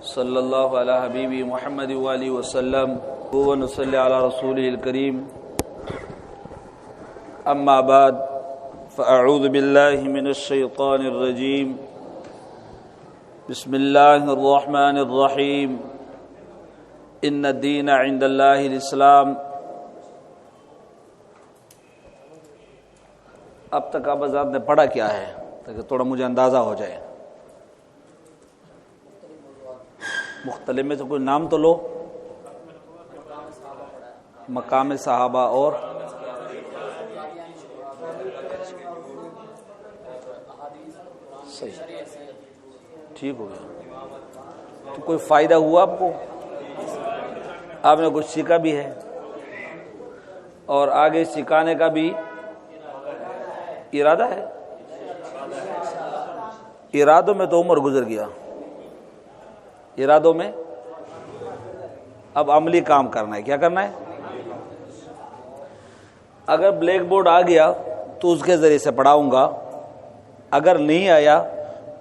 صلی اللہ علی حبیبی محمد وآلہ وسلم ونصلی علی رسولہ الکریم اما بعد فاعوذ باللہ من الشیطان الرجیم بسم اللہ الرحمن الرحیم ان الدین عند اللہ الاسلام۔ اب تک آپ حضرات نے پڑھا کیا ہے تاکہ تھوڑا مجھے اندازہ ہو جائے؟ مختلف میں سے کوئی نام تو لو۔ مقام صحابہ اور صحیح ٹھیک ہو گیا۔ تو کوئی فائدہ ہوا آپ کو؟ آپ نے کچھ سیکھا بھی ہے اور آگے سکھانے کا بھی ارادہ ہے؟ ارادوں میں تو عمر گزر گیا، ارادوں میں اب عملی کام کرنا ہے۔ کیا کرنا ہے؟ اگر بلیک بورڈ آ گیا تو اس کے ذریعے سے پڑھاؤں گا، اگر نہیں آیا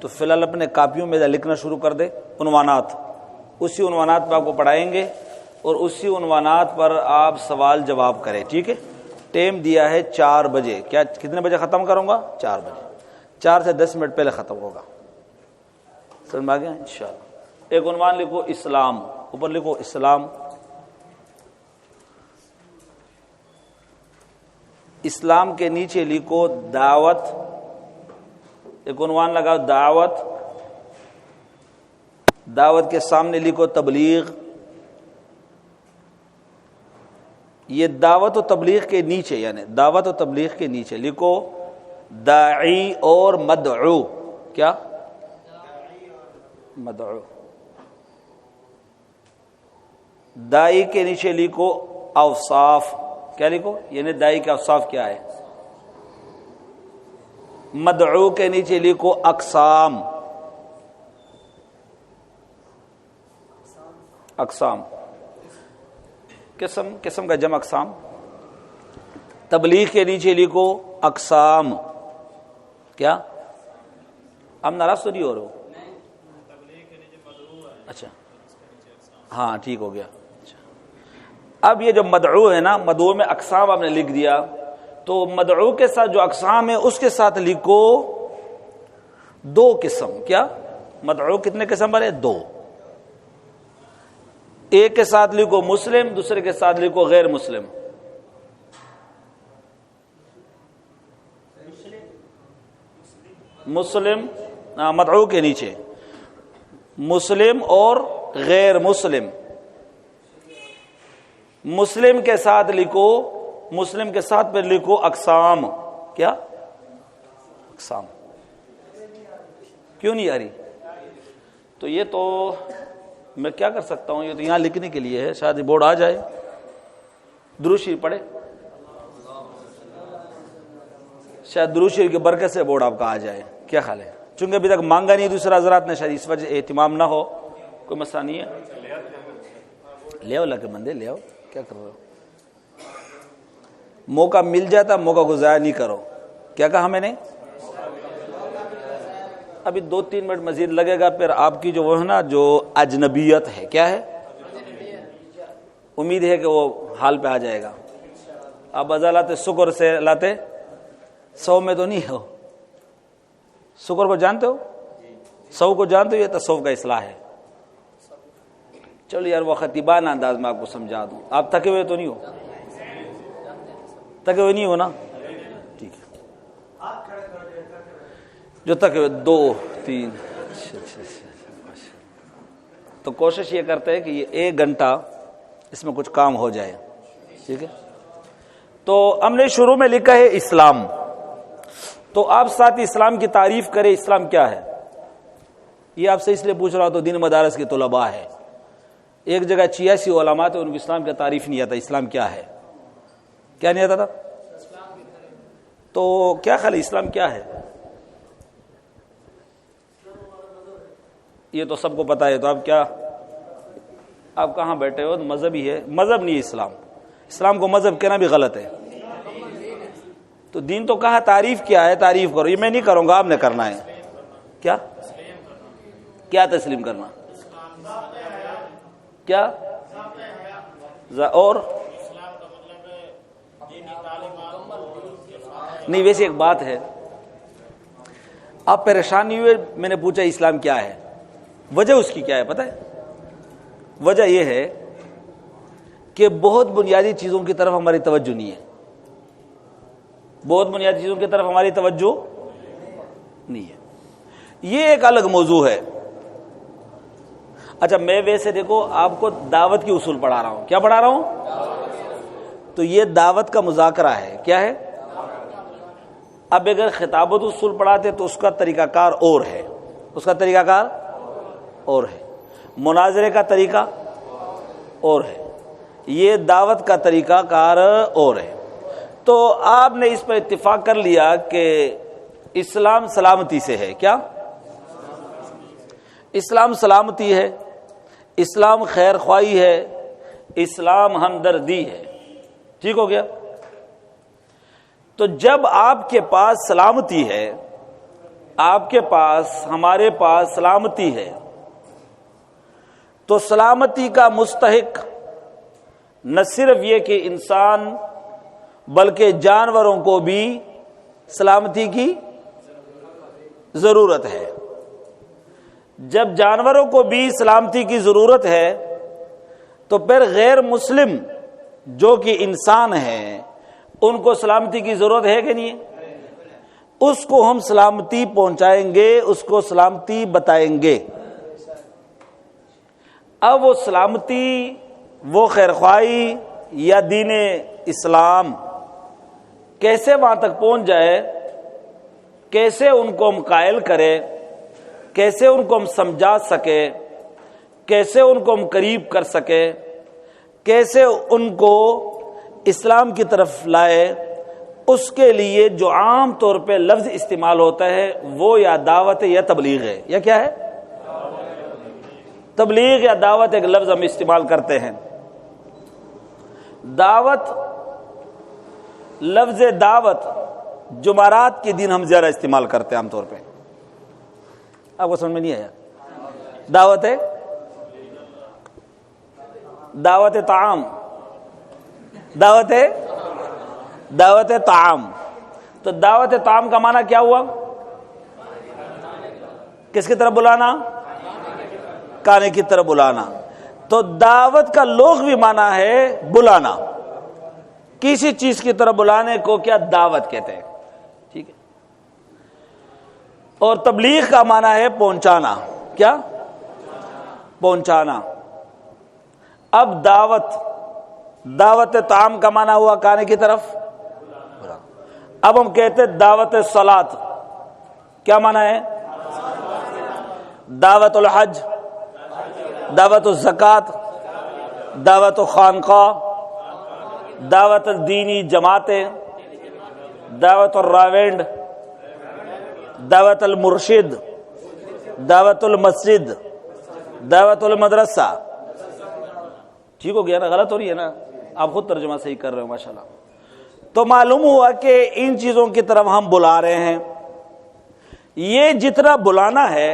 تو فی الحال اپنے کاپیوں میں لکھنا شروع کر دے عنوانات، اسی عنوانات پر آپ کو پڑھائیں گے اور اسی عنوانات پر آپ سوال جواب کریں، ٹھیک ہے؟ ٹائم دیا ہے 4 بجے۔ کیا کتنے بجے ختم کروں گا؟ 4 بجے۔ 4 سے 10 منٹ پہلے ختم ہوگا، سمجھ میں آ گیا؟ انشاءاللہ۔ ایک عنوان لکھو اسلام، اوپر لکھو اسلام۔ اسلام کے نیچے لکھو دعوت، ایک عنوان لگاؤ دعوت۔ دعوت کے سامنے لکھو تبلیغ۔ یہ دعوت و تبلیغ کے نیچے، یعنی دعوت و تبلیغ کے نیچے لکھو داعی اور مدعو۔ کیا؟ مدعو۔ دائی کے نیچے لکھو اوصاف۔ کیا لکھو؟ یعنی دائی کے اوصاف کیا ہے؟ مدعو کے نیچے لکھو اقسام۔ اقسام قسم کا جمع اقسام۔ تبلیغ کے نیچے لکھو اقسام۔ کیا؟ ہم ناراض تو نہیں ہو رہے؟ اچھا ہاں ٹھیک ہو گیا۔ اب یہ جو مدعو ہے نا، مدعو میں اقسام آپ نے لکھ دیا، تو مدعو کے ساتھ جو اقسام ہے اس کے ساتھ لکھو 2 قسم۔ کیا؟ مدعو کتنے قسم والے؟ 2۔ ایک کے ساتھ لکھو مسلم، دوسرے کے ساتھ لکھو غیر مسلم۔ مسلم مدعو کے نیچے مسلم اور غیر مسلم۔ مسلم کے ساتھ لکھو، مسلم کے ساتھ پھر لکھو اقسام۔ کیا؟ اقسام۔ کیوں نہیں آ رہی؟ تو یہ تو میں کیا کر سکتا ہوں، یہ تو یہاں لکھنے کے لیے ہے، شاید بورڈ آ جائے۔ درود شریف پڑھے، شاید درود شریف کی برکت سے بورڈ آپ کا آ جائے۔ کیا خیال ہے؟ چونکہ ابھی تک مانگا نہیں دوسرا حضرات نے، شاید اس وجہ اہتمام نہ ہو، کوئی مسئلہ نہیں ہے۔ لے آؤ اللہ کے بندے، لے آؤ، کیا کر رہے ہو؟ موقع مل جاتا، موقع کو ضائع نہیں کرو۔ کیا کہا میں نے؟ ابھی 2-3 منٹ مزید لگے گا، پھر آپ کی جو وہ ہے نا، جو اجنبیت ہے، کیا ہے؟ امید ہے کہ وہ حال پہ آ جائے گا۔ آپ ازا لاتے شکر سے لاتے 100 میں تو نہیں ہو۔ شکر کو جانتے ہو؟ 100 کو جانتے ہو؟ یہ تصوف کا اصلاح ہے۔ چلو یار وہ خطیبانہ انداز میں آپ کو سمجھا دوں۔ آپ تھکے ہوئے تو نہیں ہو؟ تھکے ہوئے نہیں ہو نا؟ ٹھیک ہے۔ جو تھکے ہوئے 2 3 تو کوشش یہ کرتے ہیں کہ یہ 1 گھنٹہ اس میں کچھ کام ہو جائے، ٹھیک ہے؟ تو ہم نے شروع میں لکھا ہے اسلام، تو آپ ساتھ اسلام کی تعریف کریں۔ اسلام کیا ہے؟ یہ آپ سے اس لیے پوچھ رہا ہوں تو دین مدارس کے طلباء ہے، ایک جگہ 86 علماء تھے، ان کو اسلام کا تعریف نہیں آتا اسلام کیا ہے۔ کیا نہیں آتا تھا؟ تو کیا خیال ہے اسلام کیا ہے؟ یہ تو سب کو پتا ہے، تو آپ کیا، آپ کہاں بیٹھے ہو؟ مذہبی ہے، مذہب نہیں ہے اسلام۔ اسلام کو مذہب کہنا بھی غلط ہے۔ تو دین تو کہا، تعریف کیا ہے؟ تعریف کرو۔ یہ میں نہیں کروں گا، آپ نے کرنا ہے۔ کیا کیا تسلیم کرنا؟ کیا اور نہیں؟ ویسے ایک بات ہے، آپ پریشان نہیں ہوئے، میں نے پوچھا اسلام کیا ہے، وجہ اس کی کیا ہے پتہ ہے؟ وجہ یہ ہے کہ بہت بنیادی چیزوں کی طرف ہماری توجہ نہیں ہے، بہت بنیادی چیزوں کی طرف ہماری توجہ نہیں ہے، یہ ایک الگ موضوع ہے۔ اچھا میں ویسے دیکھو آپ کو دعوت کی اصول پڑھا رہا ہوں، کیا پڑھا رہا ہوں؟ تو یہ دعوت کا مذاکرہ ہے، کیا ہے؟ اب اگر خطابت اصول پڑھاتے تو اس کا طریقہ کار اور ہے، اس کا طریقہ کار اور ہے، مناظرے کا طریقہ اور ہے، یہ دعوت کا طریقہ کار اور ہے۔ تو آپ نے اس پر اتفاق کر لیا کہ اسلام سلامتی سے ہے، کیا؟ اسلام سلامتی ہے، اسلام خیر خواہی ہے، اسلام ہمدردی ہے، ٹھیک ہو گیا؟ تو جب آپ کے پاس سلامتی ہے، آپ کے پاس، ہمارے پاس سلامتی ہے، تو سلامتی کا مستحق نہ صرف یہ کہ انسان بلکہ جانوروں کو بھی سلامتی کی ضرورت ہے۔ جب جانوروں کو بھی سلامتی کی ضرورت ہے تو پھر غیر مسلم جو کہ انسان ہیں ان کو سلامتی کی ضرورت ہے کہ نہیں ہے؟ اس کو ہم سلامتی پہنچائیں گے، اس کو سلامتی بتائیں گے۔ اب وہ سلامتی، وہ خیرخواہی یا دین اسلام کیسے وہاں تک پہنچ جائے، کیسے ان کو ہم قائل کریں، کیسے ان کو ہم سمجھا سکے، کیسے ان کو ہم قریب کر سکے، کیسے ان کو اسلام کی طرف لائے، اس کے لیے جو عام طور پہ لفظ استعمال ہوتا ہے وہ یا دعوت یا تبلیغ ہے، یا کیا ہے؟ تبلیغ یا دعوت ایک لفظ ہم استعمال کرتے ہیں۔ دعوت، لفظ دعوت جمعرات کے دن ہم زیادہ استعمال کرتے ہیں عام طور پہ، آپ کو سمجھ میں نہیں آیا؟ دعوت ہے، دعوت طعام، دعوت ہے، دعوت طعام۔ تو دعوت طعام کا معنی کیا ہوا؟ کس کی طرف بلانا؟ کھانے کی طرف بلانا۔ تو دعوت کا لغوی معنی ہے بلانا، کسی چیز کی طرف بلانے کو کیا دعوت کہتے ہیں، ٹھیک ہے؟ اور تبلیغ کا معنی ہے پہنچانا، کیا؟ پہنچانا۔ اب دعوت طعام کا معنی ہوا کھانے کی طرف۔ اب ہم کہتے ہیں دعوت صلاۃ، کیا معنی ہے؟ دعوت الحج، دعوت الزکات، دعوت خانقاہ، دعوت دینی جماعتیں، دعوت الراونڈ، دعوت المرشد، دعوت المسجد، دعوت المدرسہ، ٹھیک ہو گیا نا؟ غلط ہو رہی ہے نا؟ آپ خود ترجمہ صحیح کر رہے ہو ماشاءاللہ۔ تو معلوم ہوا کہ ان چیزوں کی طرف ہم بلا رہے ہیں۔ یہ جتنا بلانا ہے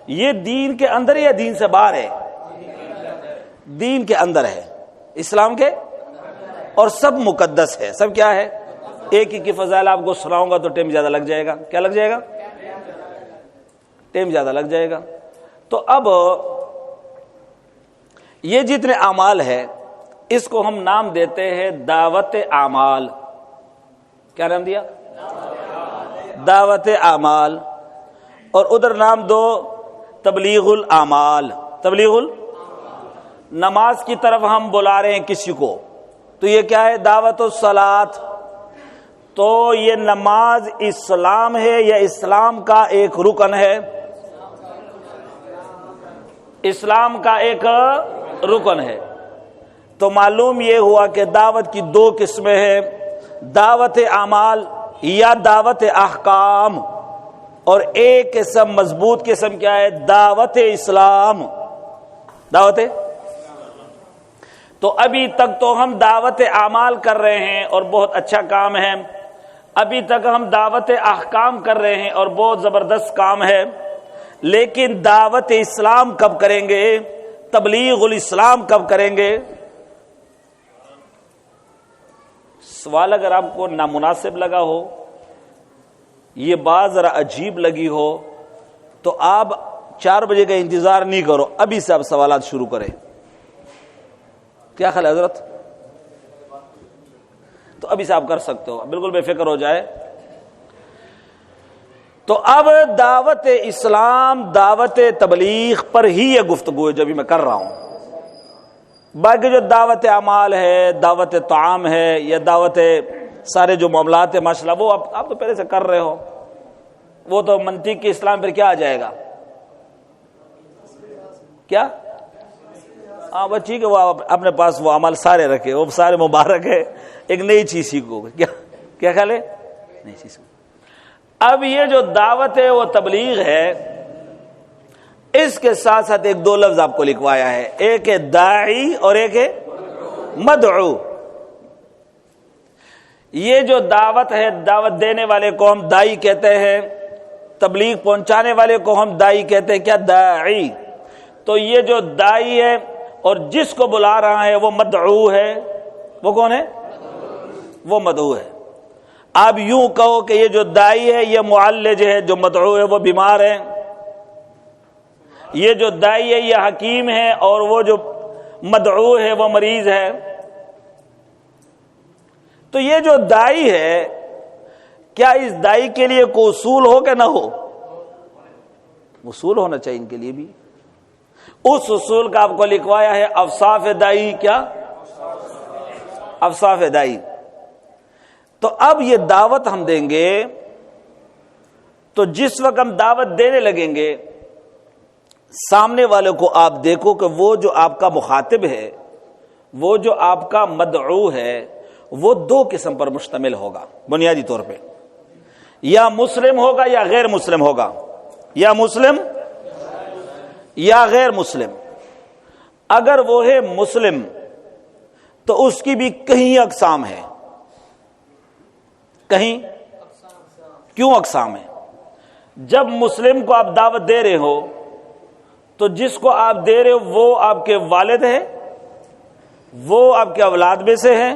یہ دین کے اندر یا دین سے باہر ہے؟ دین کے اندر ہے، اسلام کے، اور سب مقدس ہے۔ سب کیا ہے؟ ایک ہی کی فضائل آپ کو سناؤں گا تو ٹائم زیادہ لگ جائے گا۔ کیا لگ جائے گا؟ ٹائم زیادہ لگ جائے گا۔ تو اب یہ جتنے اعمال ہے اس کو ہم نام دیتے ہیں دعوت اعمال۔ کیا نام دیا؟ دعوت اعمال۔ اور ادھر نام دو تبلیغ الاعمال۔ تبلیغ نماز کی طرف ہم بلا رہے ہیں کسی کو، تو یہ کیا ہے؟ دعوت الصلاۃ۔ تو یہ نماز اسلام ہے یا اسلام کا ایک رکن ہے؟ اسلام کا ایک رکن ہے۔ تو معلوم یہ ہوا کہ دعوت کی دو قسمیں ہیں، دعوت اعمال یا دعوت احکام، اور ایک قسم مضبوط قسم کیا ہے؟ دعوت اسلام۔ دعوت، تو ابھی تک تو ہم دعوت اعمال کر رہے ہیں اور بہت اچھا کام ہے، ابھی تک ہم دعوت احکام کر رہے ہیں اور بہت زبردست کام ہے، لیکن دعوت اسلام کب کریں گے؟ تبلیغ الاسلام کب کریں گے؟ سوال اگر آپ کو نامناسب لگا ہو، یہ بات ذرا عجیب لگی ہو، تو آپ 4 بجے کا انتظار نہیں کرو، ابھی سے آپ سوالات شروع کریں۔ کیا خیال ہے حضرت؟ تو ابھی سے آپ کر سکتے ہو، بالکل بے فکر ہو جائے۔ تو اب دعوت اسلام، دعوت تبلیغ پر ہی یہ گفتگو ہے جو ابھی میں کر رہا ہوں۔ باقی جو دعوت اعمال ہے، دعوت طعام ہے، یا دعوت سارے جو معاملات ہیں ماشاءاللہ وہ آپ تو پہلے سے کر رہے ہو، وہ تو منطق کے اسلام پر کیا آ جائے گا؟ کیا؟ ہاں وہ ٹھیک ہے، وہ اپنے پاس وہ عمل سارے رکھے، وہ سارے مبارک ہے، ایک نئی چیز سیکھو گے۔ کیا خیال ہے؟ نئی چیز۔ اب یہ جو دعوت ہے وہ تبلیغ ہے، اس کے ساتھ ساتھ ایک 2 لفظ آپ کو لکھوایا ہے، ایک ہے داعی اور ایک ہے مدعو۔ یہ جو دعوت ہے، دعوت دینے والے کو ہم داعی کہتے ہیں، تبلیغ پہنچانے والے کو ہم داعی کہتے ہیں۔ کیا؟ داعی۔ تو یہ جو داعی ہے اور جس کو بلا رہا ہے وہ مدعو ہے۔ وہ کون ہے؟ وہ مدعو ہے۔ آپ یوں کہو کہ یہ جو داعی ہے یہ معالج ہے، جو مدعو ہے وہ بیمار ہے۔ یہ جو داعی ہے یہ حکیم ہے، اور وہ جو مدعو ہے وہ مریض ہے۔ تو یہ جو داعی ہے، کیا اس داعی کے لیے کوئی اصول ہو کہ نہ ہو؟ اصول ہونا چاہیے ان کے لیے بھی۔ اس اصول کا آپ کو لکھوایا ہے اوصاف داعی۔ کیا؟ اوصاف داعی۔ تو اب یہ دعوت ہم دیں گے، تو جس وقت ہم دعوت دینے لگیں گے، سامنے والے کو آپ دیکھو کہ وہ جو آپ کا مخاطب ہے، وہ جو آپ کا مدعو ہے، وہ 2 قسم پر مشتمل ہوگا بنیادی طور پہ، یا مسلم ہوگا یا غیر مسلم ہوگا، یا مسلم یا غیر مسلم۔ اگر وہ ہے مسلم تو اس کی بھی کہیں اقسام ہے۔ کہیں کیوں اقسام ہے؟ جب مسلم کو آپ دعوت دے رہے ہو تو جس کو آپ دے رہے ہو وہ آپ کے والد ہیں، وہ آپ کے اولاد میں سے ہیں،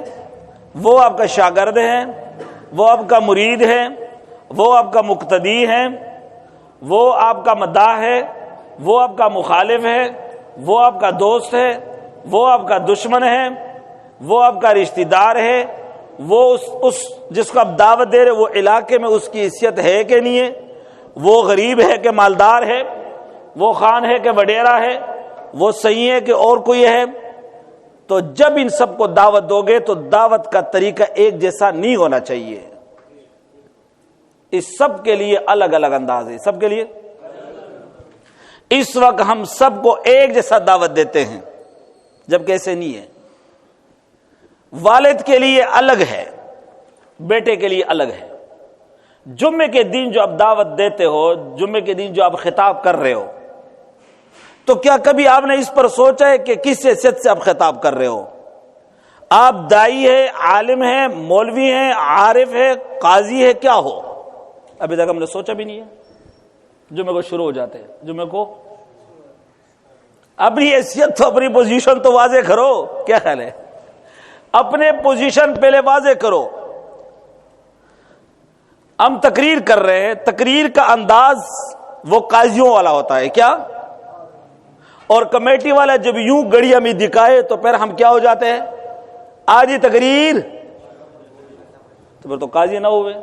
وہ آپ کا شاگرد ہے، وہ آپ کا مرید ہے، وہ آپ کا مقتدی ہے، وہ آپ کا مداح ہے، وہ آپ کا مخالف ہے، وہ آپ کا دوست ہے، وہ آپ کا دشمن ہے، وہ آپ کا رشتہ دار ہے۔ وہ اس جس کو آپ دعوت دے رہے وہ علاقے میں اس کی حیثیت ہے کہ نہیں ہے، وہ غریب ہے کہ مالدار ہے، وہ خان ہے کہ وڈیرا ہے، وہ صحیح ہے کہ اور کوئی ہے۔ تو جب ان سب کو دعوت دو گے تو دعوت کا طریقہ ایک جیسا نہیں ہونا چاہیے، اس سب کے لیے الگ الگ انداز ہے، سب کے لیے۔ اس وقت ہم سب کو ایک جیسا دعوت دیتے ہیں، جبکہ ایسے نہیں ہے۔ والد کے لیے الگ ہے، بیٹے کے لیے الگ ہے۔ جمعے کے دن جو آپ دعوت دیتے ہو، جمعے کے دن جو آپ خطاب کر رہے ہو، تو کیا کبھی آپ نے اس پر سوچا ہے کہ کس حیثیت سے آپ خطاب کر رہے ہو؟ آپ داعی ہے، عالم ہے، مولوی ہے، عارف ہے، قاضی ہے، کیا ہو؟ ابھی تک ہم نے سوچا بھی نہیں ہے۔ جمعے کو شروع ہو جاتے ہیں، جمعے کو اپنی حیثیت تو اپنی پوزیشن تو واضح کرو۔ کیا خیال ہے؟ اپنے پوزیشن پہلے واضح کرو۔ ہم تقریر کر رہے ہیں، تقریر کا انداز وہ قاضیوں والا ہوتا ہے، کیا؟ اور کمیٹی والا جب یوں گڑی ہمیں دکھائے تو پھر ہم کیا ہو جاتے ہیں؟ آج ہی تقریر، تو پھر تو قاضی نہ ہوئے۔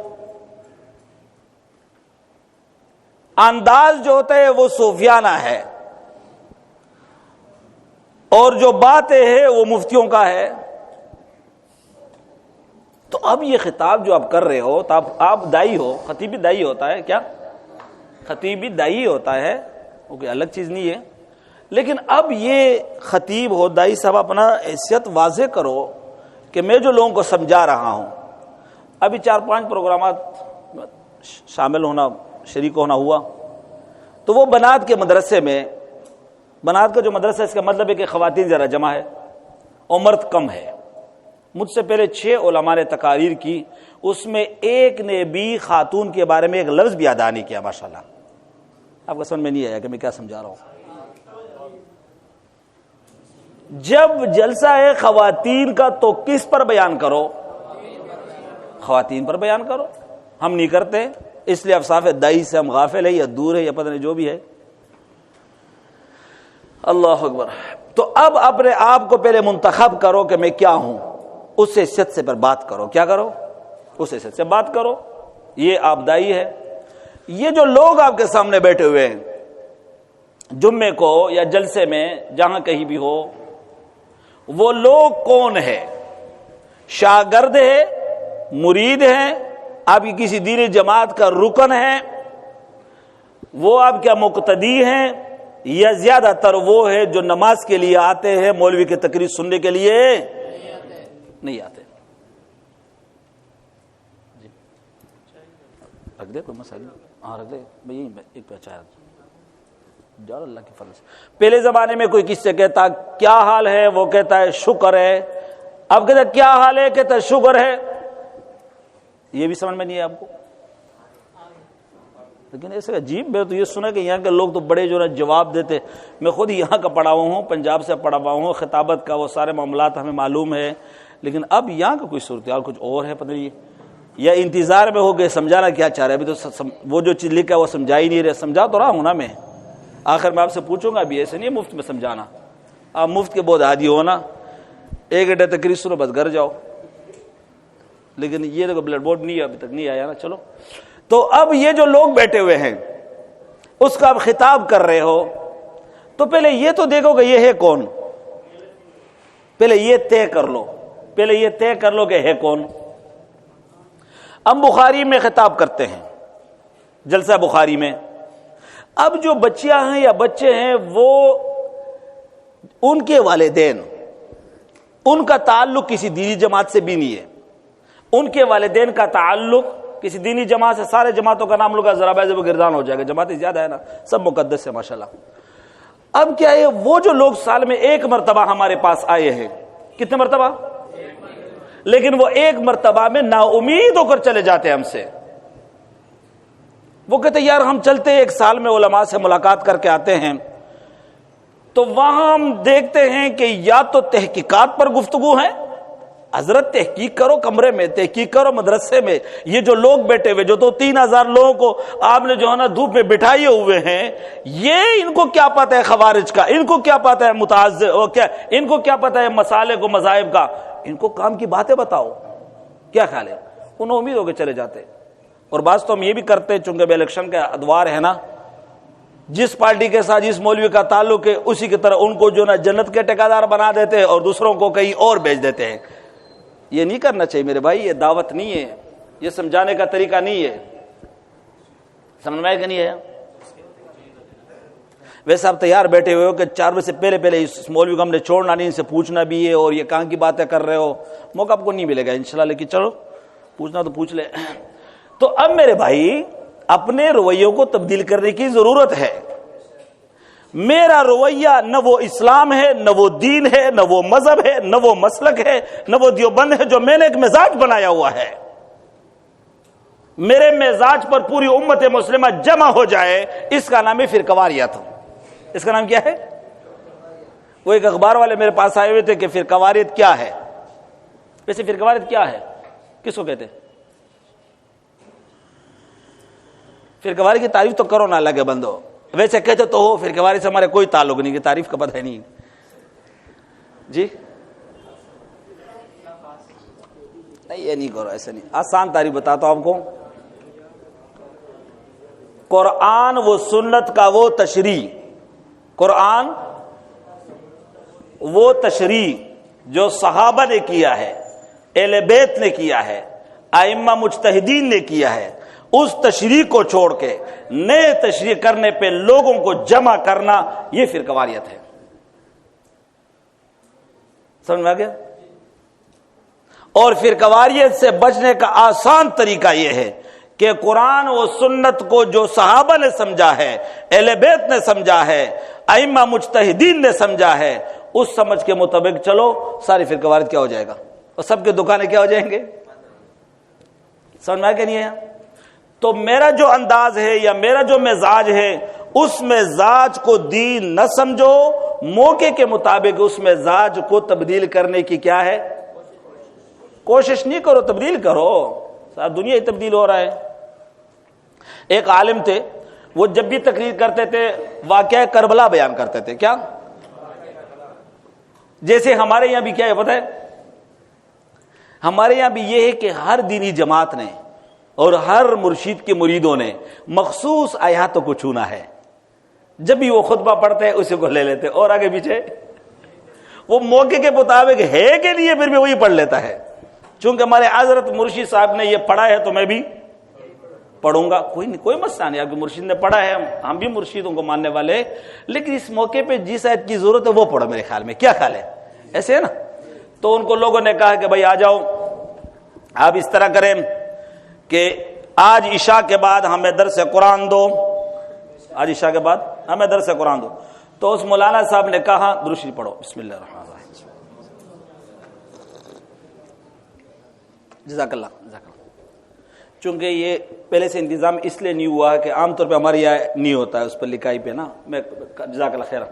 انداز جو ہوتا ہے وہ صوفیانہ ہے، اور جو باتیں ہیں وہ مفتیوں کا ہے۔ تو اب یہ خطاب جو آپ کر رہے ہو، تو آپ داعی ہو، خطیب بھی داعی ہوتا ہے، کیا؟ خطیب بھی داعی ہوتا ہے، وہ کوئی الگ چیز نہیں ہے۔ لیکن اب یہ خطیب ہو، داعی صاحب، اپنا حیثیت واضح کرو کہ میں جو لوگوں کو سمجھا رہا ہوں۔ ابھی 4-5 پروگرامات شامل ہونا، شریک ہونا ہوا، تو وہ بنات کے مدرسے میں، بنات کا جو مدرسہ اس کا مطلب ہے کہ خواتین ذرا جمع ہے اور مرد کم ہے۔ مجھ سے پہلے 6 علماء نے تقاریر کی، اس میں ایک نے بھی خاتون کے بارے میں ایک لفظ بھی ادا نہیں کیا۔ ماشاءاللہ، آپ کو سمجھ میں نہیں آیا کہ میں کیا سمجھا رہا ہوں؟ جب جلسہ ہے خواتین کا تو کس پر بیان کرو؟ خواتین پر بیان کرو. ہم نہیں کرتے، اس لیے افصاف دائی سے ہم غافل ہے یا دور ہے یا پتہ نہیں جو بھی ہے. اللہ اکبر. تو اب اپنے آپ کو پہلے منتخب کرو کہ میں کیا ہوں، اس حیثیت سے پر بات کرو. کیا کرو؟ اس حیثیت سے بات کرو. یہ آپ دائی ہے. یہ جو لوگ آپ کے سامنے بیٹھے ہوئے ہیں جمعے کو یا جلسے میں جہاں کہیں بھی ہو، وہ لوگ کون ہے؟ شاگرد ہے، مرید ہیں، آپ کی کسی دینی جماعت کا رکن ہے، وہ آپ کیا مقتدی ہیں، یا زیادہ تر وہ ہے جو نماز کے لیے آتے ہیں، مولوی کی تقریر سننے کے لیے نہیں آتے؟ جی رکھ دے، کوئی مسئلہ نہیں. ہاں رکھ دے بھائی، ایک پہ چاہ جاؤ اللہ کے فضل سے. پہلے زمانے میں کوئی کس سے کہتا کیا حال ہے، وہ کہتا ہے شکر ہے. اب کہتا کیا حال ہے، کہتا ہے شکر ہے. یہ بھی سمجھ میں نہیں ہے آپ کو؟ لیکن ایسے عجیب میں تو یہ سنا کہ یہاں کے لوگ تو بڑے جو ہے جواب دیتے. میں خود یہاں کا پڑھا ہوا ہوں، پنجاب سے پڑھا ہوا ہوں، خطابت کا وہ سارے معاملات ہمیں معلوم ہے. لیکن اب یہاں کا کوئی صورتحال کچھ اور ہے، پتہ نہیں یا انتظار میں ہو گئے سمجھانا کیا چاہ رہے. ابھی تو وہ جو چیز لکھا ہے وہ سمجھا ہی نہیں رہے. سمجھا تو رہا ہوں نا میں. آخر میں آپ سے پوچھوں گا ابھی، ایسے نہیں مفت میں سمجھانا. آپ مفت کے بہت عادی ہو نا، 1 گھنٹے تقریر سنو بس گھر جاؤ. لیکن یہ دیکھو بلڈ بورڈ نہیں ابھی تک نہیں آیا نا. چلو تو اب یہ جو لوگ بیٹھے ہوئے ہیں اس کا آپ خطاب کر رہے ہو، تو پہلے یہ تو دیکھو کہ یہ ہے کون. پہلے یہ طے کر لو، پہلے یہ طے کر لو کہ ہے کون. اب بخاری میں خطاب کرتے ہیں، جلسہ بخاری میں. اب جو بچیاں ہیں یا بچے ہیں، وہ ان کے والدین، ان کا تعلق کسی دینی جماعت سے بھی نہیں ہے. ان کے والدین کا تعلق کسی دینی جماعت سے، سارے جماعتوں کا نام لوگا ذرا بیض و گردان ہو جائے گا، جماعتیں زیادہ ہے نا، سب مقدس ہے ماشاءاللہ. اب کیا ہے، وہ جو لوگ سال میں 1 مرتبہ ہمارے پاس آئے ہیں، کتنے مرتبہ؟ لیکن وہ 1 مرتبہ میں نا امید ہو کر چلے جاتے ہیں ہم سے. وہ کہتے یار ہم چلتے 1 سال میں علماء سے ملاقات کر کے آتے ہیں، تو وہاں ہم دیکھتے ہیں کہ یا تو تحقیقات پر گفتگو ہے، حضرت تحقیق کرو، کمرے میں تحقیق کرو، مدرسے میں. یہ جو لوگ بیٹھے ہوئے، جو 2-3 ہزار لوگوں کو آپ نے جو ہے نا دھوپ میں بٹھائے ہوئے ہیں، یہ ان کو کیا پتا ہے خوارج کا، ان کو کیا پتا ہے متعصب، ان کو کیا پتا ہے مسالے کو مذاہب کا. ان کو کام کی باتیں بتاؤ. کیا خیال ہے؟ انہوں امید ہو کے چلے جاتے. اور بعض تو ہم یہ بھی کرتے ہیں، چونکہ الیکشن کا ادوار ہے نا، جس پارٹی کے ساتھ جس مولوی کا تعلق ہے اسی کی طرح ان کو جو نا جنت کے ٹھیکیدار بنا دیتے ہیں اور دوسروں کو کہیں اور بھیج دیتے ہیں. یہ نہیں کرنا چاہیے میرے بھائی، یہ دعوت نہیں ہے، یہ سمجھانے کا طریقہ نہیں ہے. سمجھ میں کہ نہیں ہے؟ ویسے آپ تیار بیٹھے ہوئے ہو کہ 4 بجے سے پہلے اس مولوی کو ہم نے چھوڑنا نہیں، ان سے پوچھنا بھی ہے، اور یہ کہاں کی باتیں کر رہے ہو. موقع آپ کو نہیں ملے گا انشاءاللہ، لیکن چلو پوچھنا تو پوچھ لے. تو اب میرے بھائی اپنے رویوں کو تبدیل کرنے کی ضرورت ہے. میرا رویہ نہ وہ اسلام ہے، نہ وہ دین ہے، نہ وہ مذہب ہے، نہ وہ مسلک ہے، نہ وہ دیوبند ہے جو میں نے ایک مزاج بنایا ہوا ہے. میرے مزاج پر پوری امت مسلمہ جمع ہو جائے، اس کا نام ہے فرقواریت. اس کا نام کیا ہے؟ وہ ایک اخبار والے میرے پاس آئے ہوئے تھے کہ فرقواریت کیا ہے. ویسے فرقواریت کیا ہے، کس کو کہتے؟ فرقواریت کی تعریف تو کرو نہ لگے بندو. ویسے کہتے تو ہو فرقواریت سے ہمارے کوئی تعلق نہیں، کہ تعریف کا پتہ ہے نہیں. جی نہیں، یہ نہیں کرو، ایسے نہیں. آسان تعریف بتاتا ہوں آپ کو. قرآن و سنت کا وہ تشریح، قرآن وہ تشریح جو صحابہ نے کیا ہے، اہل بیت نے کیا ہے، ائمہ مجتہدین نے کیا ہے، اس تشریح کو چھوڑ کے نئے تشریح کرنے پہ لوگوں کو جمع کرنا، یہ فرقواریت ہے. سمجھ میں آ گیا؟ اور فرقواریت سے بچنے کا آسان طریقہ یہ ہے کہ قرآن و سنت کو جو صحابہ نے سمجھا ہے، اہل بیت نے سمجھا ہے، ائمہ مجتہدین نے سمجھا ہے، اس سمجھ کے مطابق چلو، ساری فرقواریت کیا ہو جائے گا، اور سب کے دکانیں کیا ہو جائیں گے. سمجھ میں آیا کہ نہیں ہے؟ تو میرا جو انداز ہے یا میرا جو مزاج ہے اس مزاج کو دین نہ سمجھو، موقع کے مطابق اس مزاج کو تبدیل کرنے کی کیا ہے، کوشش نہیں کرو، تبدیل کرو، ساری دنیا ہی تبدیل ہو رہا ہے۔ ایک عالم تھے، وہ جب بھی تقریر کرتے تھے واقعہ کربلا بیان کرتے تھے۔ کیا؟ جیسے ہمارے یہاں بھی کیا ہے پتہ ہے، ہمارے یہاں بھی یہ ہے کہ ہر دینی جماعت نے اور ہر مرشید کے مریدوں نے مخصوص آیاتوں کو چنا ہے، جب بھی وہ خطبہ پڑھتے ہیں اسے کو لے لیتے، اور آگے پیچھے وہ موقع کے مطابق ہے کے لیے پھر بھی وہی پڑھ لیتا ہے۔ چونکہ ہمارے حضرت مرشید صاحب نے یہ پڑھا ہے تو میں بھی پڑھوں گا، کوئی مسئلہ نہیں، آپ کے مرشید نے پڑھا ہے، ہم بھی مرشیدوں کو ماننے والے، لیکن اس موقع پہ جس آیت کی ضرورت ہے وہ پڑھو میرے خیال میں۔ کیا خیال ہے؟ ایسے ہے نا؟ تو ان کو لوگوں نے کہا کہ بھائی آ جاؤ، آپ اس طرح کریں کہ آج عشاء کے بعد ہمیں درس قرآن دو، آج عشاء کے بعد ہمیں درس قرآن دو۔ تو اس مولانا صاحب نے کہا درود شریف پڑھو، بسم اللہ الرحمن الرحیم، جزاک اللہ جزاک اللہ۔ چونکہ یہ پہلے سے انتظام اس لیے نہیں ہوا کہ عام طور پہ ہمارے یہاں نہیں ہوتا ہے اس پر لکھائی پہ نا، میں جزاک اللہ خیر۔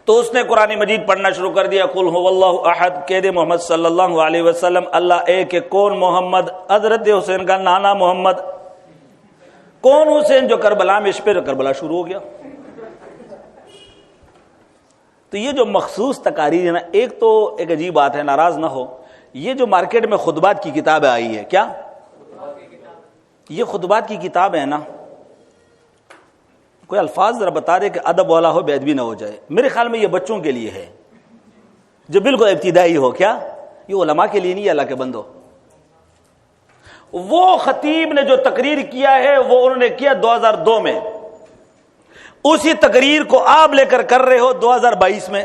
تو اس نے قرآن مجید پڑھنا شروع کر دیا، قل هو اللہ احد، کہہ دے محمد صلی اللہ علیہ وسلم اللہ ایک ہے۔ کون محمد؟ حضرت حسین کا نانا محمد۔ کون حسین؟ جو کربلا میں، اس پہ کربلا شروع ہو گیا۔ تو یہ جو مخصوص تقاریر ہے نا، ایک تو ایک عجیب بات ہے، ناراض نہ ہو، یہ جو مارکیٹ میں خطبات کی کتاب آئی ہے، کیا یہ خطبات کی کتاب ہے نا، کوئی الفاظ ذرا بتا دے کہ ادب والا ہو، بے ادبی نہ ہو جائے۔ میرے خیال میں یہ بچوں کے لیے ہے، جو بالکل ابتدائی ہو، کیا یہ علماء کے لیے نہیں ہے، اللہ کے بندو۔ وہ خطیب نے جو تقریر کیا ہے وہ انہوں نے کیا 2002 میں، اسی تقریر کو آپ لے کر رہے ہو 2022 میں۔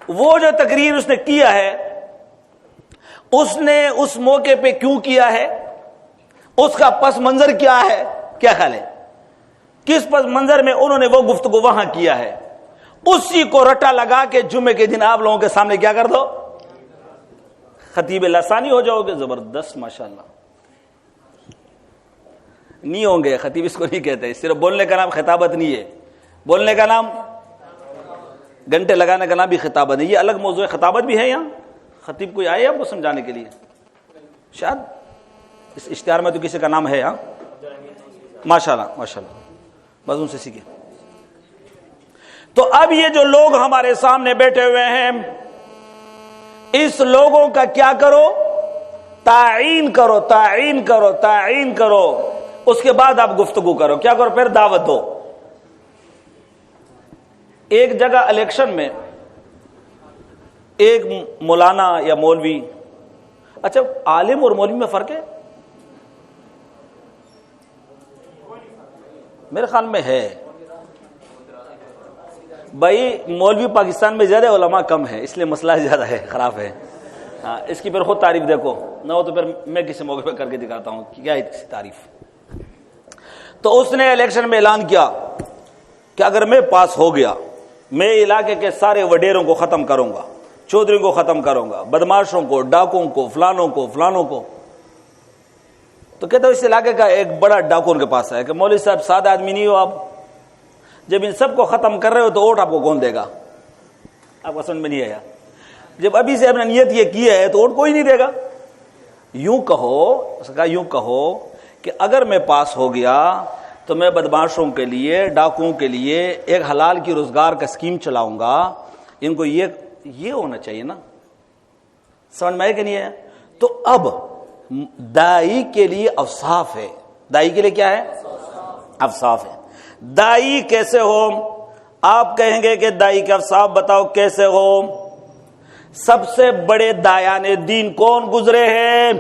وہ جو تقریر اس نے کیا ہے، اس نے اس موقع پہ کیوں کیا ہے، اس کا پس منظر کیا ہے، کیا خیال ہے؟ کس پس منظر میں انہوں نے وہ گفتگو وہاں کیا ہے، اسی کو رٹا لگا کے جمعے کے دن آپ لوگوں کے سامنے کیا کر دو، خطیب لسانی ہو جاؤ گے۔ زبردست، ماشاءاللہ۔ نہیں ہوں گے، خطیب اس کو نہیں کہتے، صرف بولنے کا نام خطابت نہیں ہے، بولنے کا نام، گھنٹے لگانے کا نام بھی خطابت ہے، یہ الگ موضوع ہے۔ خطابت بھی ہے یہاں، خطیب کوئی آئے آپ کو سمجھانے کے لیے؟ شاید اس اشتہار میں تو کسی کا نام ہے، ہاں ماشاءاللہ ماشاءاللہ، بس ان سے سیکھیں۔ تو اب یہ جو لوگ ہمارے سامنے بیٹھے ہوئے ہیں، اس لوگوں کا کیا کرو، تعین کرو، تعین کرو، تعین کرو، اس کے بعد آپ گفتگو کرو، کیا کرو، پھر دعوت دو۔ ایک جگہ الیکشن میں ایک مولانا یا مولوی، اچھا عالم اور مولوی میں فرق ہے؟ میرے خیال میں ہے بھائی، مولوی پاکستان میں زیادہ، علماء کم ہے، اس لیے مسئلہ زیادہ ہے، خراب ہے۔ ہاں، اس کی پھر خود تعریف دیکھو، نہ ہو تو پھر میں کسی موقع پہ کر کے دکھاتا ہوں کیا ہے اس کی تعریف۔ تو اس نے الیکشن میں اعلان کیا کہ اگر میں پاس ہو گیا، میں علاقے کے سارے وڈیروں کو ختم کروں گا، چودھریوں کو ختم کروں گا، بدماشوں کو، ڈاکوں کو، فلانوں کو۔ تو کہتا ہوں اس علاقے کا ایک بڑا ڈاکو ان کے پاس ہے کہ مولوی صاحب سادہ آدمی نہیں ہو آپ، جب ان سب کو ختم کر رہے ہو تو ووٹ آپ کو کون دے گا؟ آپ کو سمجھ میں نہیں آیا؟ جب ابھی سے اپنا نیت یہ کی ہے تو ووٹ کوئی نہیں دے گا۔ یوں کہو کہ اگر میں پاس ہو گیا تو میں بدماشوں کے لیے، ڈاکوؤں کے لیے ایک حلال کی روزگار کا اسکیم چلاؤں گا، ان کو یہ ہونا چاہیے نا، سمجھ میں آئے کہ نہیں ہے؟ تو اب دائی کے لیے اوصاف ہے، دائی کے لیے کیا ہے؟ اوصاف ہے۔ دائی کیسے ہو؟ آپ کہیں گے کہ دائی کے اوصاف بتاؤ کیسے ہو؟ سب سے بڑے دایان دین کون گزرے ہیں؟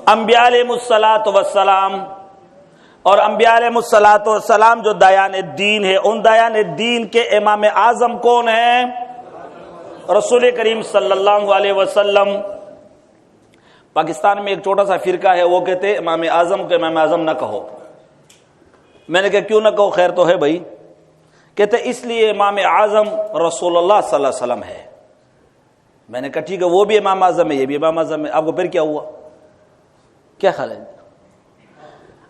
انبیاء علیہ الصلوۃ والسلام۔ اور انبیاء علیہ الصلوۃ والسلام جو دایان دین ہے، ان دایان دین کے امام اعظم کون ہیں؟ رسول کریم صلی اللہ علیہ وسلم۔ پاکستان میں ایک چھوٹا سا فرقہ ہے، وہ کہتے ہیں امام اعظم کو امام اعظم نہ کہو۔ میں نے کہا کیوں نہ کہو، خیر تو ہے بھائی۔ کہتے اس لیے امام اعظم رسول اللہ صلی اللہ علیہ وسلم ہے۔ میں نے کہا ٹھیک ہے، وہ بھی امام اعظم ہے، یہ بھی امام اعظم ہے، آپ کو پھر کیا ہوا؟ کیا خیال ہے؟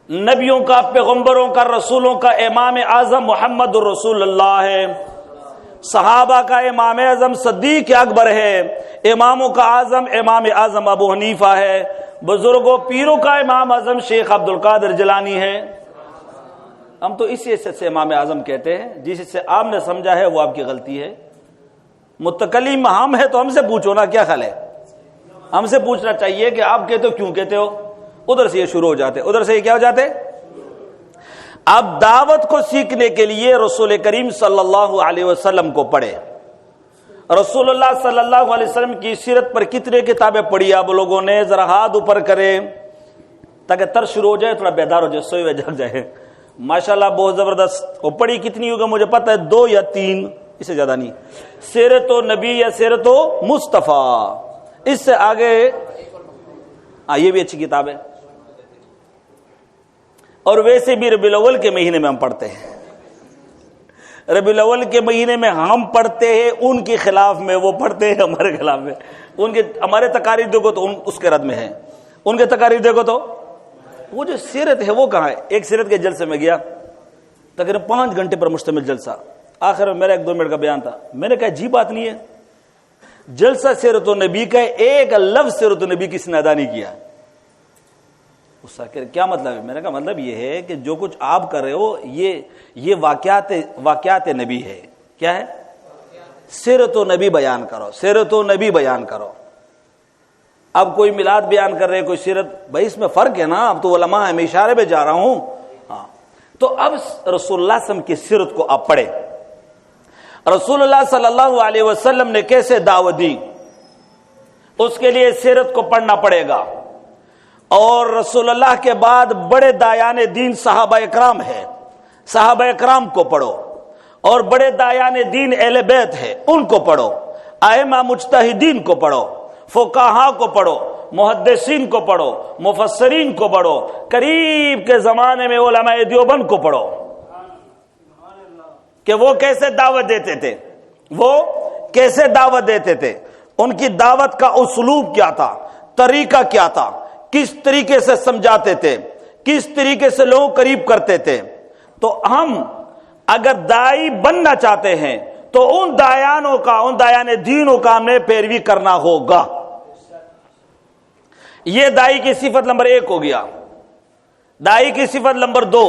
نبیوں کا، پیغمبروں کا، رسولوں کا امام اعظم محمد الرسول اللہ ہے، صحابہ کا امام اعظم صدیق اکبر ہے، اماموں کا اعظم امام اعظم ابو حنیفہ ہے، بزرگوں پیروں کا امام اعظم شیخ عبد القادر جیلانی ہے۔ ہم تو اسی حصے سے امام اعظم کہتے ہیں، جس سے آپ نے سمجھا ہے وہ آپ کی غلطی ہے۔ متکلم ہم ہے تو ہم سے پوچھو نا، کیا خیال ہے؟ ہم سے پوچھنا چاہیے کہ آپ کہتے ہو کیوں کہتے ہو، ادھر سے یہ شروع ہو جاتے، ادھر سے یہ کیا ہو جاتے۔ اب دعوت کو سیکھنے کے لیے رسول کریم صلی اللہ علیہ وسلم کو پڑھے۔ رسول اللہ صلی اللہ علیہ وسلم کی سیرت پر کتنے کتابیں پڑھی آپ لوگوں نے؟ ذرا ہاتھ اوپر کریں تاکہ ترس شروع ہو جائے، تھوڑا بیدار ہو جائے، سوئے ہوئے جاگ جائے۔ ماشاءاللہ بہت زبردست۔ وہ پڑھی کتنی ہوگا مجھے پتہ ہے، 2 یا 3، اس سے زیادہ نہیں۔ سیرت و نبی یا سیرت و مصطفیٰ، اس سے آگے یہ بھی اچھی کتاب ہے۔ اور ویسے بھی ربیع الاول کے مہینے میں ہم پڑھتے ہیں، ربیع الاول کے مہینے میں ہم پڑھتے ہیں، ان کے خلاف میں وہ پڑھتے ہیں ہمارے خلاف میں۔ ان کے ہمارے تقاریر دیکھو تو اس کے رد میں ہیں، ان کے تقاریر دیکھو تو وہ جو سیرت ہے وہ کہاں ہے؟ ایک سیرت کے جلسے میں گیا، تقریباً 5 گھنٹے پر مشتمل جلسہ، آخر میں میرا 1-2 منٹ کا بیان تھا۔ میں نے کہا عجیب بات نہیں ہے، جلسہ سیرت النبی کا ایک لفظ سیرت النبی کسی نے ادا نہیں کیا۔ اس کا کیا مطلب ہے؟ میں نے کہا مطلب یہ ہے کہ جو کچھ آپ کر رہے ہو یہ واقعات نبی ہے۔ کیا ہے؟ سیرت النبی بیان کرو، سیرت النبی بیان کرو۔ اب کوئی میلاد بیان کر رہے، کوئی سیرت، بھائی اس میں فرق ہے نا۔ اب تو علماء ہے، میں اشارے پہ جا رہا ہوں۔ ہاں، تو اب رسول اللہ صلی اللہ علیہ وسلم کی سیرت کو آپ پڑھیں۔ رسول اللہ صلی اللہ علیہ وسلم نے کیسے دعوت دی، اس کے لیے سیرت کو پڑھنا پڑے گا۔ اور رسول اللہ کے بعد بڑے دایان دین صحابہ اکرام ہے، صحابہ اکرام کو پڑھو۔ اور بڑے دایان دین اہل بیت ہے، ان کو پڑھو۔ ائمہ مجتہدین کو پڑھو، فقہاء کو پڑھو، محدثین کو پڑھو، مفسرین کو پڑھو، قریب کے زمانے میں علماء دیوبند کو پڑھو کہ وہ کیسے دعوت دیتے تھے، وہ کیسے دعوت دیتے تھے، ان کی دعوت کا اسلوب کیا تھا، طریقہ کیا تھا، کس طریقے سے سمجھاتے تھے، کس طریقے سے لوگوں قریب کرتے تھے۔ تو ہم اگر دائی بننا چاہتے ہیں تو ان دایانوں کا، ان دایان دینوں کا ہمیں پیروی کرنا ہوگا۔ یہ دائی کی صفت نمبر 1 ہو گیا۔ دائی کی صفت نمبر 2،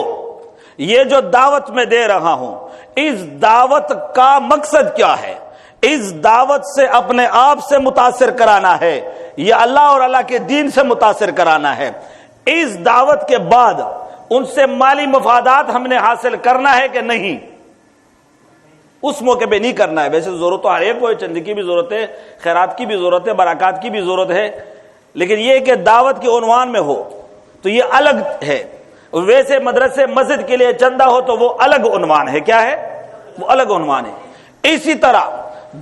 یہ جو دعوت میں دے رہا ہوں، اس دعوت کا مقصد کیا ہے؟ اس دعوت سے اپنے آپ سے متاثر کرانا ہے یا اللہ اور اللہ کے دین سے متاثر کرانا ہے؟ اس دعوت کے بعد ان سے مالی مفادات ہم نے حاصل کرنا ہے کہ نہیں؟ اس موقع پہ نہیں کرنا ہے۔ ویسے ضرورت تو ہر ایک کو ہے، چندی کی بھی ضرورت ہے، خیرات کی بھی ضرورت ہے، برکات کی بھی ضرورت ہے، لیکن یہ کہ دعوت کے عنوان میں ہو تو یہ الگ ہے۔ ویسے مدرسے مسجد کے لیے چندہ ہو تو وہ الگ عنوان ہے۔ کیا ہے؟ وہ الگ عنوان ہے۔ اسی طرح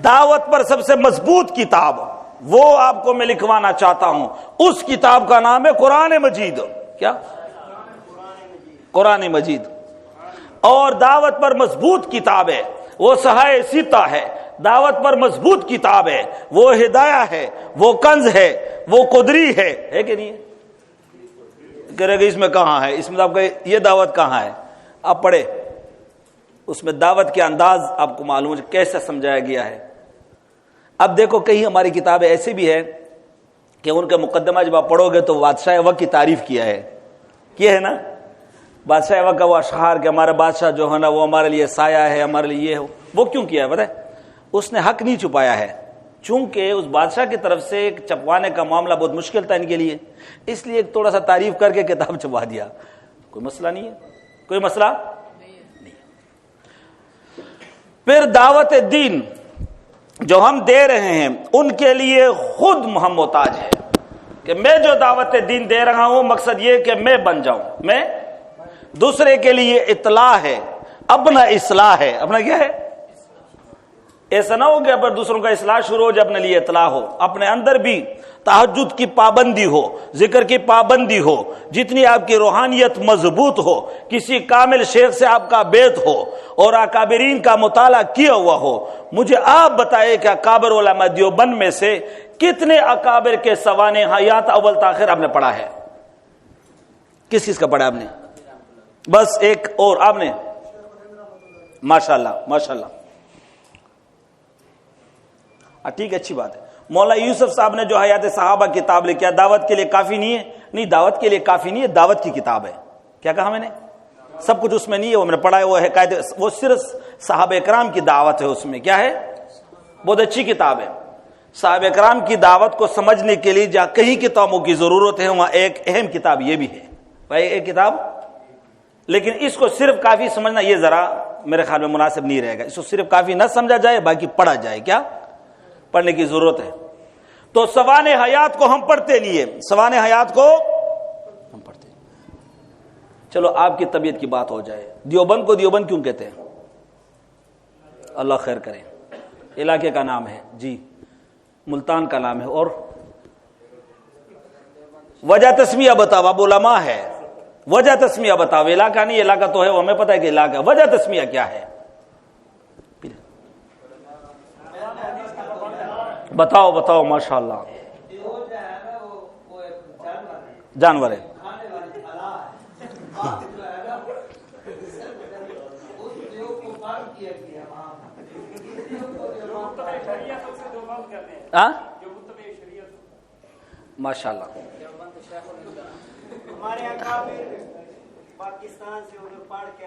دعوت پر سب سے مضبوط کتاب وہ آپ کو میں لکھوانا چاہتا ہوں، اس کتاب کا نام ہے قرآن مجید۔ کیا؟ قرآن مجید۔ اور دعوت پر مضبوط کتاب ہے وہ صحائح ستہ ہے، دعوت پر مضبوط کتاب ہے وہ ہدایہ ہے، وہ کنز ہے، وہ قدری ہے کہ نہیں؟ کرے گا اس میں کہاں ہے؟ اس میں آپ کا یہ دعوت کہاں ہے؟ آپ پڑھے، اس میں دعوت کے انداز آپ کو معلوم ہے کیسے سمجھایا گیا ہے۔ اب دیکھو کہیں ہماری کتابیں ایسی بھی ہیں کہ ان کے مقدمہ جب آپ پڑھو گے تو بادشاہ وقت کی تعریف کیا ہے، یہ ہے نا بادشاہ وقت کا وہ اشعار کہ ہمارا بادشاہ جو ہے نا وہ ہمارے لیے سایہ ہے، ہمارے لیے یہ ہے۔ وہ کیوں کیا ہے پتہ ہے؟ اس نے حق نہیں چھپایا ہے، چونکہ اس بادشاہ کی طرف سے ایک چھپوانے کا معاملہ بہت مشکل تھا ان کے لیے، اس لیے ایک تھوڑا سا تعریف کر کے کتاب چھپا دیا۔ کوئی مسئلہ نہیں ہے، کوئی مسئلہ نہیں۔ پھر دعوت دین جو ہم دے رہے ہیں ان کے لیے خود ہم محتاج ہیں کہ میں جو دعوت دین دے رہا ہوں مقصد یہ کہ میں بن جاؤں، میں دوسرے کے لیے اطلاع ہے، اپنا اصلاح ہے۔ اپنا کیا ہے؟ ایسا نہ ہو کہ پر دوسروں کا اصلاح شروع ہو جب اپنے لیے اطلاع ہو، اپنے اندر بھی تہجد کی پابندی ہو، ذکر کی پابندی ہو، جتنی آپ کی روحانیت مضبوط ہو، کسی کامل شیخ سے آپ کا بیت ہو اور اکابرین کا مطالعہ کیا ہوا ہو۔ مجھے آپ بتائے کہ اکابر علماء دیوبند میں سے کتنے اکابر کے سوانح حیات اول تاخر آپ نے پڑھا ہے؟ کس چیز کا پڑھا آپ نے؟ بس ایک اور آپ نے ماشاءاللہ ماشاءاللہ ٹھیک ہے، اچھی بات ہے. مولا یوسف صاحب نے جو حیات صحابہ کتاب لکھی، کیا دعوت کے لیے کافی نہیں ہے؟ نہیں، دعوت کے لیے کافی نہیں ہے، دعوت کی کتاب ہے. کیا کہا میں نے؟ سب کچھ اس میں نہیں ہے، وہ میں نے پڑھا ہے، وہ ہے قاعدے، وہ صرف صحابہ کرام کی دعوت ہے. اس میں کیا ہے؟ بہت اچھی کتاب ہے. صحابہ کرام کی دعوت کو سمجھنے کے لیے جہاں کئی کتابوں کی ضرورت ہے، وہاں ایک اہم کتاب یہ بھی ہے بھائی، ایک کتاب. لیکن اس کو صرف کافی سمجھنا یہ ذرا میرے خیال میں مناسب نہیں رہے گا. اس کو صرف کافی نہ سمجھا جائے، باقی پڑھا جائے. کیا پڑھنے کی ضرورت ہے؟ تو سوانح حیات کو ہم پڑھتے نہیں ہے، سوانح حیات کو ہم پڑھتے. چلو آپ کی طبیعت کی بات ہو جائے. دیوبند کو دیوبند کیوں کہتے ہیں؟ اللہ خیر کرے. علاقے کا نام ہے جی، ملتان کا نام ہے. اور وجہ تسمیہ بتاؤ. اب علماء ہے، وجہ تسمیہ بتاؤ. علاقہ نہیں، علاقہ تو ہے، وہ ہمیں پتہ ہے کہ علاقہ. وجہ تسمیہ کیا ہے؟ بتاؤ بتاؤ. ماشاءاللہ جانور ہے. ماشاء اللہ. ہمارے یہاں پاکستان سے ادھر پڑھ کے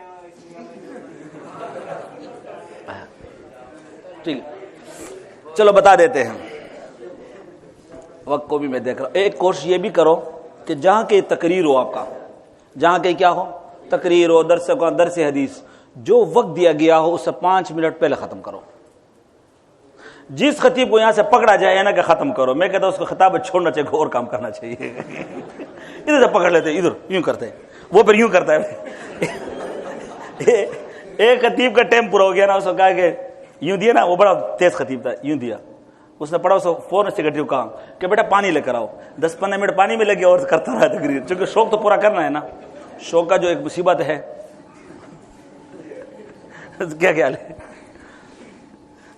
ٹھیک، چلو بتا دیتے ہیں. وقت کو بھی میں دیکھ رہا ہوں. ایک کوشش یہ بھی کرو کہ جہاں کی تقریر ہو، آپ کا جہاں کی کیا ہو تقریر ہو، درس حدیث، جو وقت دیا گیا ہو اس سے 5 منٹ پہلے ختم کرو. جس خطیب کو یہاں سے پکڑا جائے نا کہ ختم کرو، میں کہتا ہوں اس کو خطاب چھوڑنا چاہیے، اور کام کرنا چاہیے. ادھر سے پکڑ لیتے، ادھر یوں کرتے، وہ پھر یوں کرتا ہے. ایک خطیب کا ٹائم پورا ہو گیا نا، اس کو کہا کہ یوں دیا نا، وہ بڑا تیز خطیب تھا، یوں دیا. اس نے پڑھا، اس کو فوراً سیکرٹری کو کہا کہ بیٹا پانی لے کر آؤ. 10-15 منٹ پانی میں لگے اور کرتا رہا تقریر، چونکہ شوق تو پورا کرنا ہے نا. شوق کا جو ایک مصیبت ہے. کیا خیال ہے؟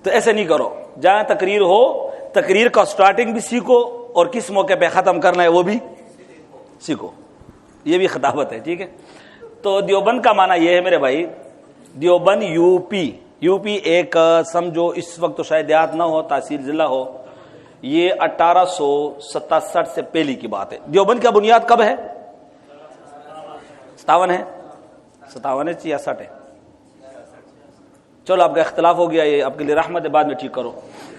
تو ایسے نہیں کرو. جہاں تقریر ہو، تقریر کا سٹارٹنگ بھی سیکھو، اور کس موقع پہ ختم کرنا ہے وہ بھی سیکھو. یہ بھی خطابت ہے. ٹھیک ہے. تو دیوبند کا معنی یہ ہے میرے بھائی، دیوبند یو پی ایک سمجھو اس وقت تو شاید دیہات نہ ہو، تحصیل ضلع ہو. یہ 1867 سے پہلی کی بات ہے. دیوبند کا بنیاد کب ہے؟ 57 ہے، 57 ہے 66 ہے. چلو آپ کا اختلاف ہو گیا، یہ آپ کے لیے رحمت ہے، بعد میں ٹھیک کرو.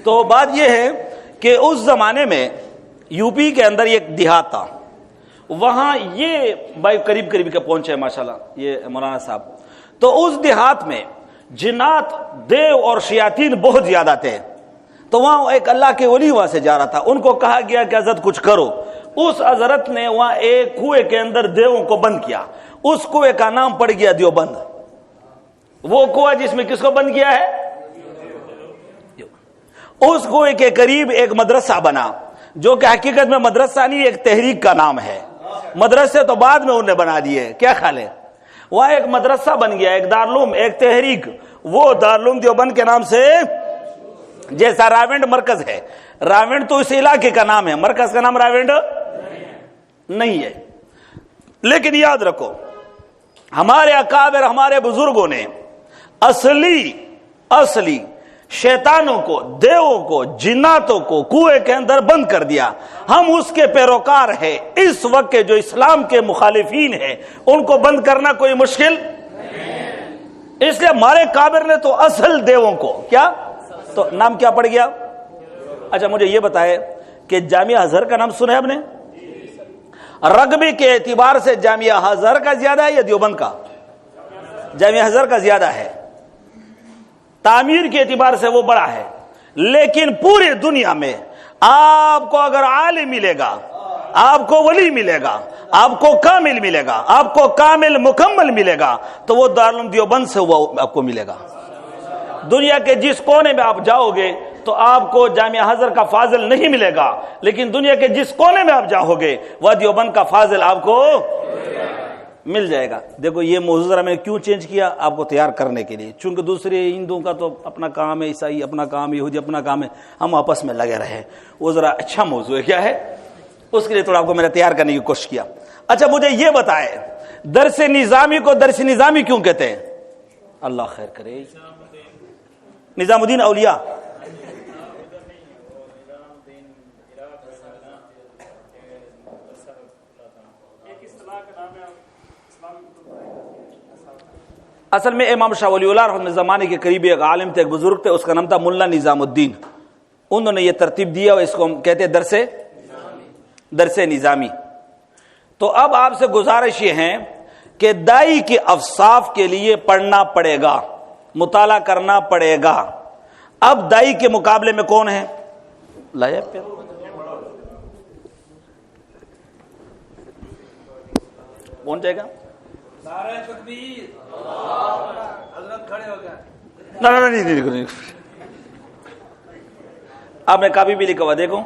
تو بات یہ ہے کہ اس زمانے میں یو پی کے اندر ایک دیہات تھا، وہاں یہ بھائی قریب کے پہنچے ماشاءاللہ یہ مولانا صاحب. تو اس دیہات میں جنات، دیو اور شیاطین بہت زیادہ تھے. تو وہاں ایک اللہ کے ولی وہاں سے جا رہا تھا. ان کو کہا گیا کہ حضرت کچھ کرو. اس حضرت نے وہاں ایک کنویں کے اندر دیووں کو بند کیا. اس کنویں کا نام پڑ گیا دیوبند. وہ کنواں جس میں کس کو بند کیا ہے؟ اس کنویں کے قریب ایک مدرسہ بنا، جو کہ حقیقت میں مدرسہ نہیں، ایک تحریک کا نام ہے. مدرسے تو بعد میں انہوں نے بنا دیے. کیا خیال ہے؟ وہاں ایک مدرسہ بن گیا، ایک دارالعلوم، ایک تحریک. وہ دارالعلوم دیوبند کے نام سے، جیسا راونڈ مرکز ہے. راونڈ تو اس علاقے کا نام ہے، مرکز کا نام راونڈ نہیں ہے. لیکن یاد رکھو، ہمارے اکابر، ہمارے بزرگوں نے اصلی شیطانوں کو، دیووں کو، جناتوں کو کنویں کے اندر بند کر دیا. ہم اس کے پیروکار ہیں. اس وقت کے جو اسلام کے مخالفین ہیں، ان کو بند کرنا کوئی مشکل نہیں. اس لیے ہمارے کابر نے تو اصل دیووں کو کیا، تو نام کیا پڑ گیا؟ اچھا مجھے یہ بتائے کہ جامعہ ازہر کا نام سنا ہے آپ نے؟ رقبے کے اعتبار سے جامعہ ازہر کا زیادہ ہے یا دیوبند کا؟ جامعہ ازہر کا زیادہ ہے. تعمیر کے اعتبار سے وہ بڑا ہے. لیکن پورے دنیا میں آپ کو اگر عالم ملے گا، آپ کو ولی ملے گا، آپ کو کامل ملے گا، آپ کو کامل مکمل ملے گا، تو وہ دارالعلوم دیوبند سے وہ آپ کو ملے گا. دنیا کے جس کونے میں آپ جاؤ گے تو آپ کو جامعہ ازہر کا فاضل نہیں ملے گا، لیکن دنیا کے جس کونے میں آپ جاؤ گے وہ دیوبند کا فاضل آپ کو مل جائے گا. دیکھو یہ موضوع ذرا میں نے کیوں چینج کیا، آپ کو تیار کرنے کے لیے. چونکہ دوسرے ہندوؤں کا تو اپنا کام ہے، عیسائی اپنا کام، یہودی اپنا کام ہے، ہم آپس میں لگے رہے. وہ ذرا اچھا موضوع ہے. کیا ہے؟ اس کے لیے تھوڑا آپ کو میں نے تیار کرنے کی کوشش کیا. اچھا مجھے یہ بتائے درس نظامی کو درس نظامی کیوں کہتے ہیں؟ اللہ خیر کرے. نظام الدین اولیاء اصل میں امام شاہ ولی اللہ رحمۃ زمانے کے قریبی ایک عالم تھے, ایک بزرگ تھے, اس کا نام تھا ملا نظام الدین. انہوں نے یہ ترتیب دیا اور اس کو ہم کہتے ہیں درس نظامی. تو اب آپ سے گزارش یہ ہے کہ دائی کے اوصاف کے لیے پڑھنا پڑے گا, مطالعہ کرنا پڑے گا. اب دائی کے مقابلے میں کون ہے؟ لایا پھر کون جائے گا؟ نہیں. آپ نے کافی بھی لکھا ہوا دیکھو.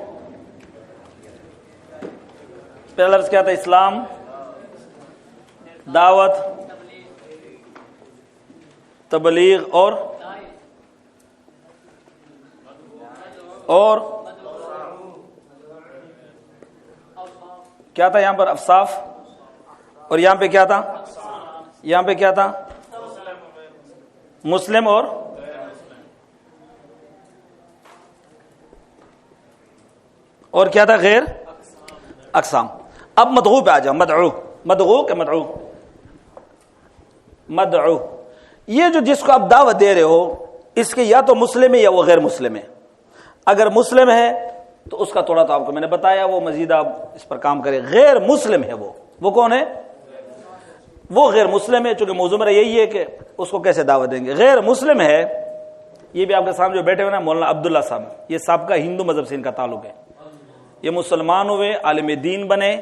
پہلا لفظ کیا تھا؟ اسلام, دعوت, تبلیغ اور کیا تھا یہاں پر؟ اوصاف. اور یہاں پہ کیا تھا؟ یہاں پہ کیا تھا؟ مسلم اور کیا تھا؟ غیر اقسام. اب مدعو پہ آ جاؤ. مدعو یہ جو جس کو آپ دعوت دے رہے ہو اس کے یا تو مسلم ہے یا وہ غیر مسلم ہے. اگر مسلم ہے تو اس کا تھوڑا تو آپ کو میں نے بتایا, وہ مزید آپ اس پر کام کریں. غیر مسلم ہے وہ کون ہے؟ وہ غیر مسلم ہے. چونکہ موضوع میرا یہی ہے کہ اس کو کیسے دعوت دیں گے. غیر مسلم ہے, یہ بھی آپ کے سامنے جو بیٹھے ہوئے نا مولانا عبداللہ صاحب, یہ سابقہ ہندو مذہب سے ان کا تعلق ہے. یہ مسلمان ہوئے, عالم دین بنے.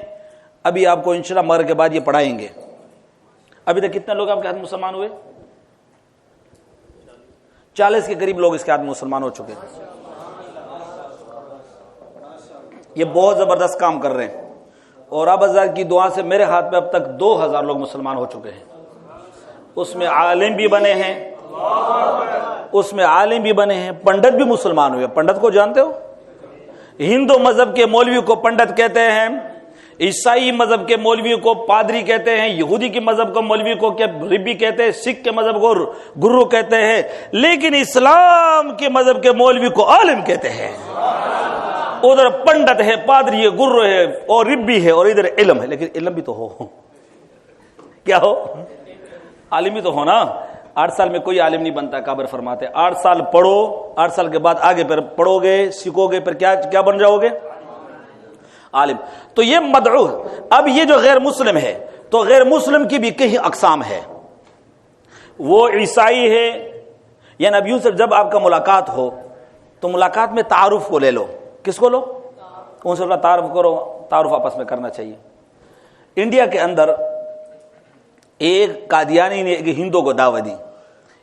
ابھی آپ کو انشاءاللہ مغرب کے بعد یہ پڑھائیں گے. ابھی تک کتنے لوگ آپ کے ہاتھ مسلمان ہوئے؟ 40 کے قریب لوگ اس کے ہاتھ مسلمان ہو چکے ہیں. یہ بہت زبردست کام کر رہے ہیں. اور اب ہزار کی دعا سے میرے ہاتھ میں اب تک 2000 لوگ مسلمان ہو چکے ہیں. اس میں عالم بھی بنے ہیں, پنڈت بھی مسلمان ہوئے. پنڈت کو جانتے ہو؟ ہندو مذہب کے مولوی کو پنڈت کہتے ہیں, عیسائی مذہب کے مولوی کو پادری کہتے ہیں, یہودی کے مذہب کو مولوی کو ربی کہتے ہیں, سکھ کے مذہب کو گرو کہتے ہیں, لیکن اسلام کے مذہب کے مولوی کو عالم کہتے ہیں. ادھر پنڈت ہے, پادری ہے, گرو ہے اور ربی ہے, اور ادھر علم ہے. لیکن علم بھی تو ہو, کیا ہو؟ عالم بھی تو ہو نا. 8 سال میں کوئی عالم نہیں بنتا. کابر فرماتے 8 سال پڑھو, 8 سال کے بعد آگے پھر پڑھو گے, سیکھو گے, پھر کیا بن جاؤ گے؟ عالم. تو یہ مدعو ہے. اب یہ جو غیر مسلم ہے, تو غیر مسلم کی بھی کئی اقسام ہے. وہ عیسائی ہے, یا نبیوں سے جب آپ کا ملاقات ہو تو ملاقات میں تعارف کو لے لو. کس کو لو؟ ان سے اپنا تعارف کرو. تعارف آپس میں کرنا چاہیے. انڈیا کے اندر ایک قادیانی نے ایک ہندو کو دعوت دی.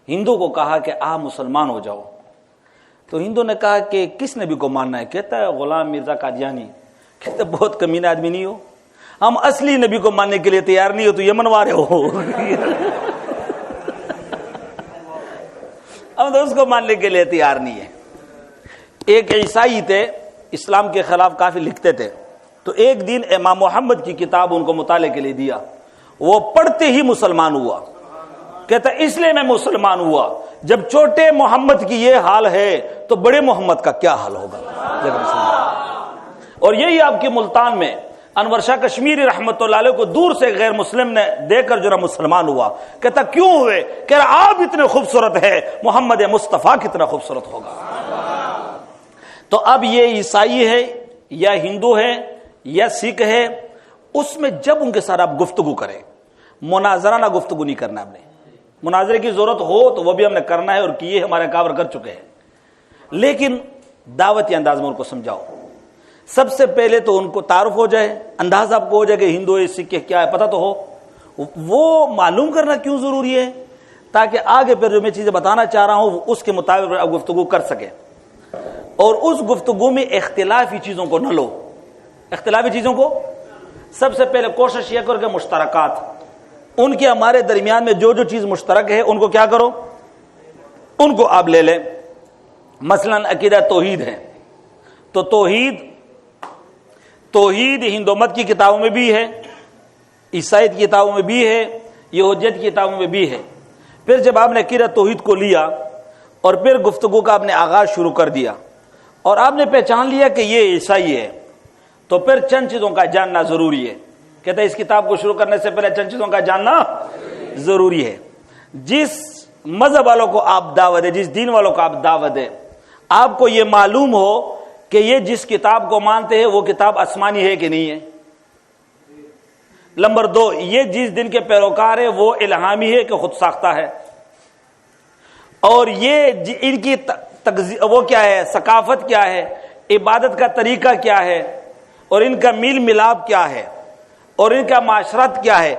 ہندو کو کہا کہ آپ مسلمان ہو جاؤ. تو ہندو نے کہا کہ کس نبی کو ماننا ہے؟ کہتا ہے غلام مرزا قادیانی. کہتا بہت کمینہ آدمی نہیں ہو, ہم اصلی نبی کو ماننے کے لیے تیار نہیں ہو تو یہ منوا رہے ہو. ہم تو اس کو ماننے کے لیے تیار نہیں ہے. ایک عیسائی تھے, اسلام کے خلاف کافی لکھتے تھے. تو ایک دن امام محمد کی کتاب ان کو مطالعے کے لیے دیا. وہ پڑھتے ہی مسلمان ہوا. کہتا اس لیے میں مسلمان ہوا, جب چھوٹے محمد کی یہ حال ہے تو بڑے محمد کا کیا حال ہوگا. اور یہی آپ کی ملتان میں انور شاہ کشمیری رحمت اللہ علیہ کو دور سے غیر مسلم نے دیکھ کر جو نا مسلمان ہوا. کہتا کیوں ہوئے؟ کہہ رہا آپ اتنے خوبصورت ہے, محمد مصطفیٰ کتنا خوبصورت ہوگا. تو اب یہ عیسائی ہے یا ہندو ہے یا سکھ ہے, اس میں جب ان کے ساتھ آپ گفتگو کریں, مناظرانہ گفتگو نہیں کرنا. ہم نے مناظرے کی ضرورت ہو تو وہ بھی ہم نے کرنا ہے, اور کیے ہمارے کاور کر چکے ہیں. لیکن دعوتی انداز میں ان کو سمجھاؤ. سب سے پہلے تو ان کو تعارف ہو جائے, انداز آپ کو ہو جائے کہ ہندو ہے, سکھ کیا ہے, پتہ تو ہو. وہ معلوم کرنا کیوں ضروری ہے؟ تاکہ آگے پھر جو میں چیزیں بتانا چاہ رہا ہوں اس کے مطابق آپ گفتگو کر سکیں. اور اس گفتگو میں اختلافی چیزوں کو نہ لو. اختلافی چیزوں کو سب سے پہلے کوشش یہ کرو کہ مشترکات, ان کے ہمارے درمیان میں جو جو چیز مشترک ہے ان کو کیا کرو, ان کو آپ لے لیں. مثلا عقیدہ توحید ہے, تو توحید ہندو مت کی کتابوں میں بھی ہے, عیسائیت کی کتابوں میں بھی ہے، یہودیت کی کتابوں میں بھی ہے۔ پھر جب آپ نے عقیدۃ توحید کو لیا اور پھر گفتگو کا آپ نے آغاز شروع کر دیا اور آپ نے پہچان لیا کہ یہ عیسائی ہے، تو پھر چند چیزوں کا جاننا ضروری ہے۔ کہتا ہے اس کتاب کو شروع کرنے سے پہلے چند چیزوں کا جاننا ضروری ہے۔ جس مذہب والوں کو آپ دعوت دیں، جس دین والوں کو آپ دعوت دیں، آپ کو یہ معلوم ہو کہ یہ جس کتاب کو مانتے ہیں وہ کتاب آسمانی ہے کہ نہیں ہے۔ نمبر 2، یہ جس دن کے پیروکار ہے وہ الہامی ہے کہ خود ساختہ ہے، اور یہ ان کی وہ کیا ہے، ثقافت کیا ہے، عبادت کا طریقہ کیا ہے، اور ان کا میل ملاپ کیا ہے، اور ان کا معاشرت کیا ہے۔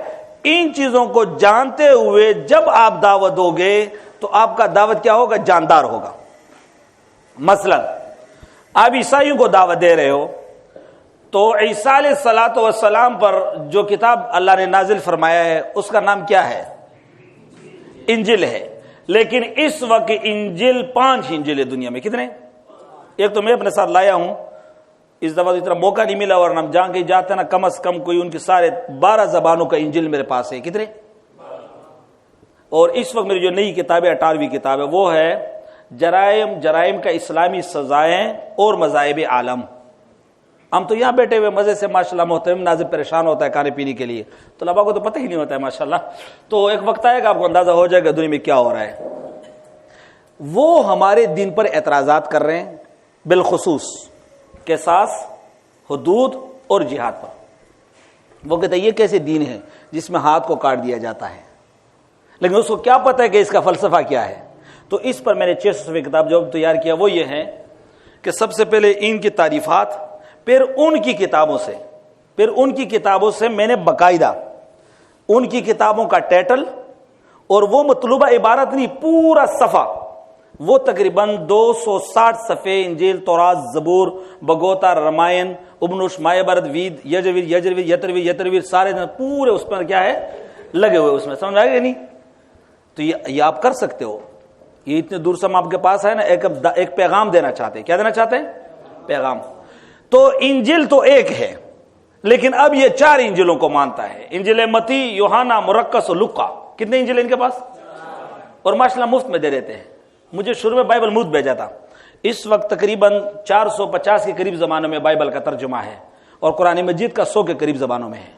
ان چیزوں کو جانتے ہوئے جب آپ دعوت دو گے تو آپ کا دعوت کیا ہوگا، جاندار ہوگا۔ مثلا آپ عیسائیوں کو دعوت دے رہے ہو تو عیسیٰ علیہ الصلوۃ والسلام پر جو کتاب اللہ نے نازل فرمایا ہے اس کا نام کیا ہے، انجیل ہے۔ لیکن اس وقت انجیل 5 انجیل ہے دنیا میں۔ کتنے؟ ایک تو میں اپنے ساتھ لایا ہوں، اس دفعہ اتنا موقع نہیں ملا، اور ہم جہاں کہیں جاتے ہیں نا کم از کم کوئی ان کے سارے 12 زبانوں کا انجیل میرے پاس ہے۔ کتنے؟ اور اس وقت میری جو نئی کتاب ہے 18ویں کتاب ہے، وہ ہے جرائم کا اسلامی سزائیں اور مذاہب عالم۔ ہم تو یہاں بیٹھے ہوئے مزے سے ماشاءاللہ محترم ناظر پریشان ہوتا ہے کھانے پینے کے لیے، تو طلباء کو تو پتہ ہی نہیں ہوتا ہے ماشاءاللہ۔ تو ایک وقت آئے گا آپ کو اندازہ ہو جائے گا دنیا میں کیا ہو رہا ہے۔ وہ ہمارے دین پر اعتراضات کر رہے ہیں، بالخصوص قصاص، حدود اور جہاد پر۔ وہ کہتے ہیں یہ کیسے دین ہے جس میں ہاتھ کو کاٹ دیا جاتا ہے، لیکن اس کو کیا پتہ ہے کہ اس کا فلسفہ کیا ہے۔ تو اس پر میں نے 6 صفحے کتاب جو تیار کیا وہ یہ ہے کہ سب سے پہلے ان کی تعریفات، پھر ان کی کتابوں سے میں نے باقاعدہ ان کی کتابوں کا ٹائٹل اور وہ مطلوبہ عبارت نہیں، پورا صفحہ، وہ تقریباً 260 صفحے انجیل، تورات، زبور، بگوتا، رامائن، ابنوش، مایابھارت، وید، یتروید سارے پورے اس پر کیا ہے لگے ہوئے، اس میں سمجھ آئے گا نہیں؟ تو یہ آپ کر سکتے ہو۔ یہ اتنے دور سے ہم آپ کے پاس ہے نا، ایک پیغام دینا چاہتے ہیں۔ کیا دینا چاہتے ہیں؟ پیغام۔ تو انجیل تو ایک ہے، لیکن اب یہ 4 انجیلوں کو مانتا ہے۔ انجیل متی، یوحنا، مرقس اور لوقا۔ کتنے انجیل ان کے پاس؟ اور ماشاءاللہ مفت میں دے دیتے ہیں۔ مجھے شروع میں بائبل مفت بھیجا تھا۔ اس وقت تقریباً 450 کے قریب زبانوں میں بائبل کا ترجمہ ہے، اور قرآن مجید کا 100 کے قریب زبانوں میں ہے۔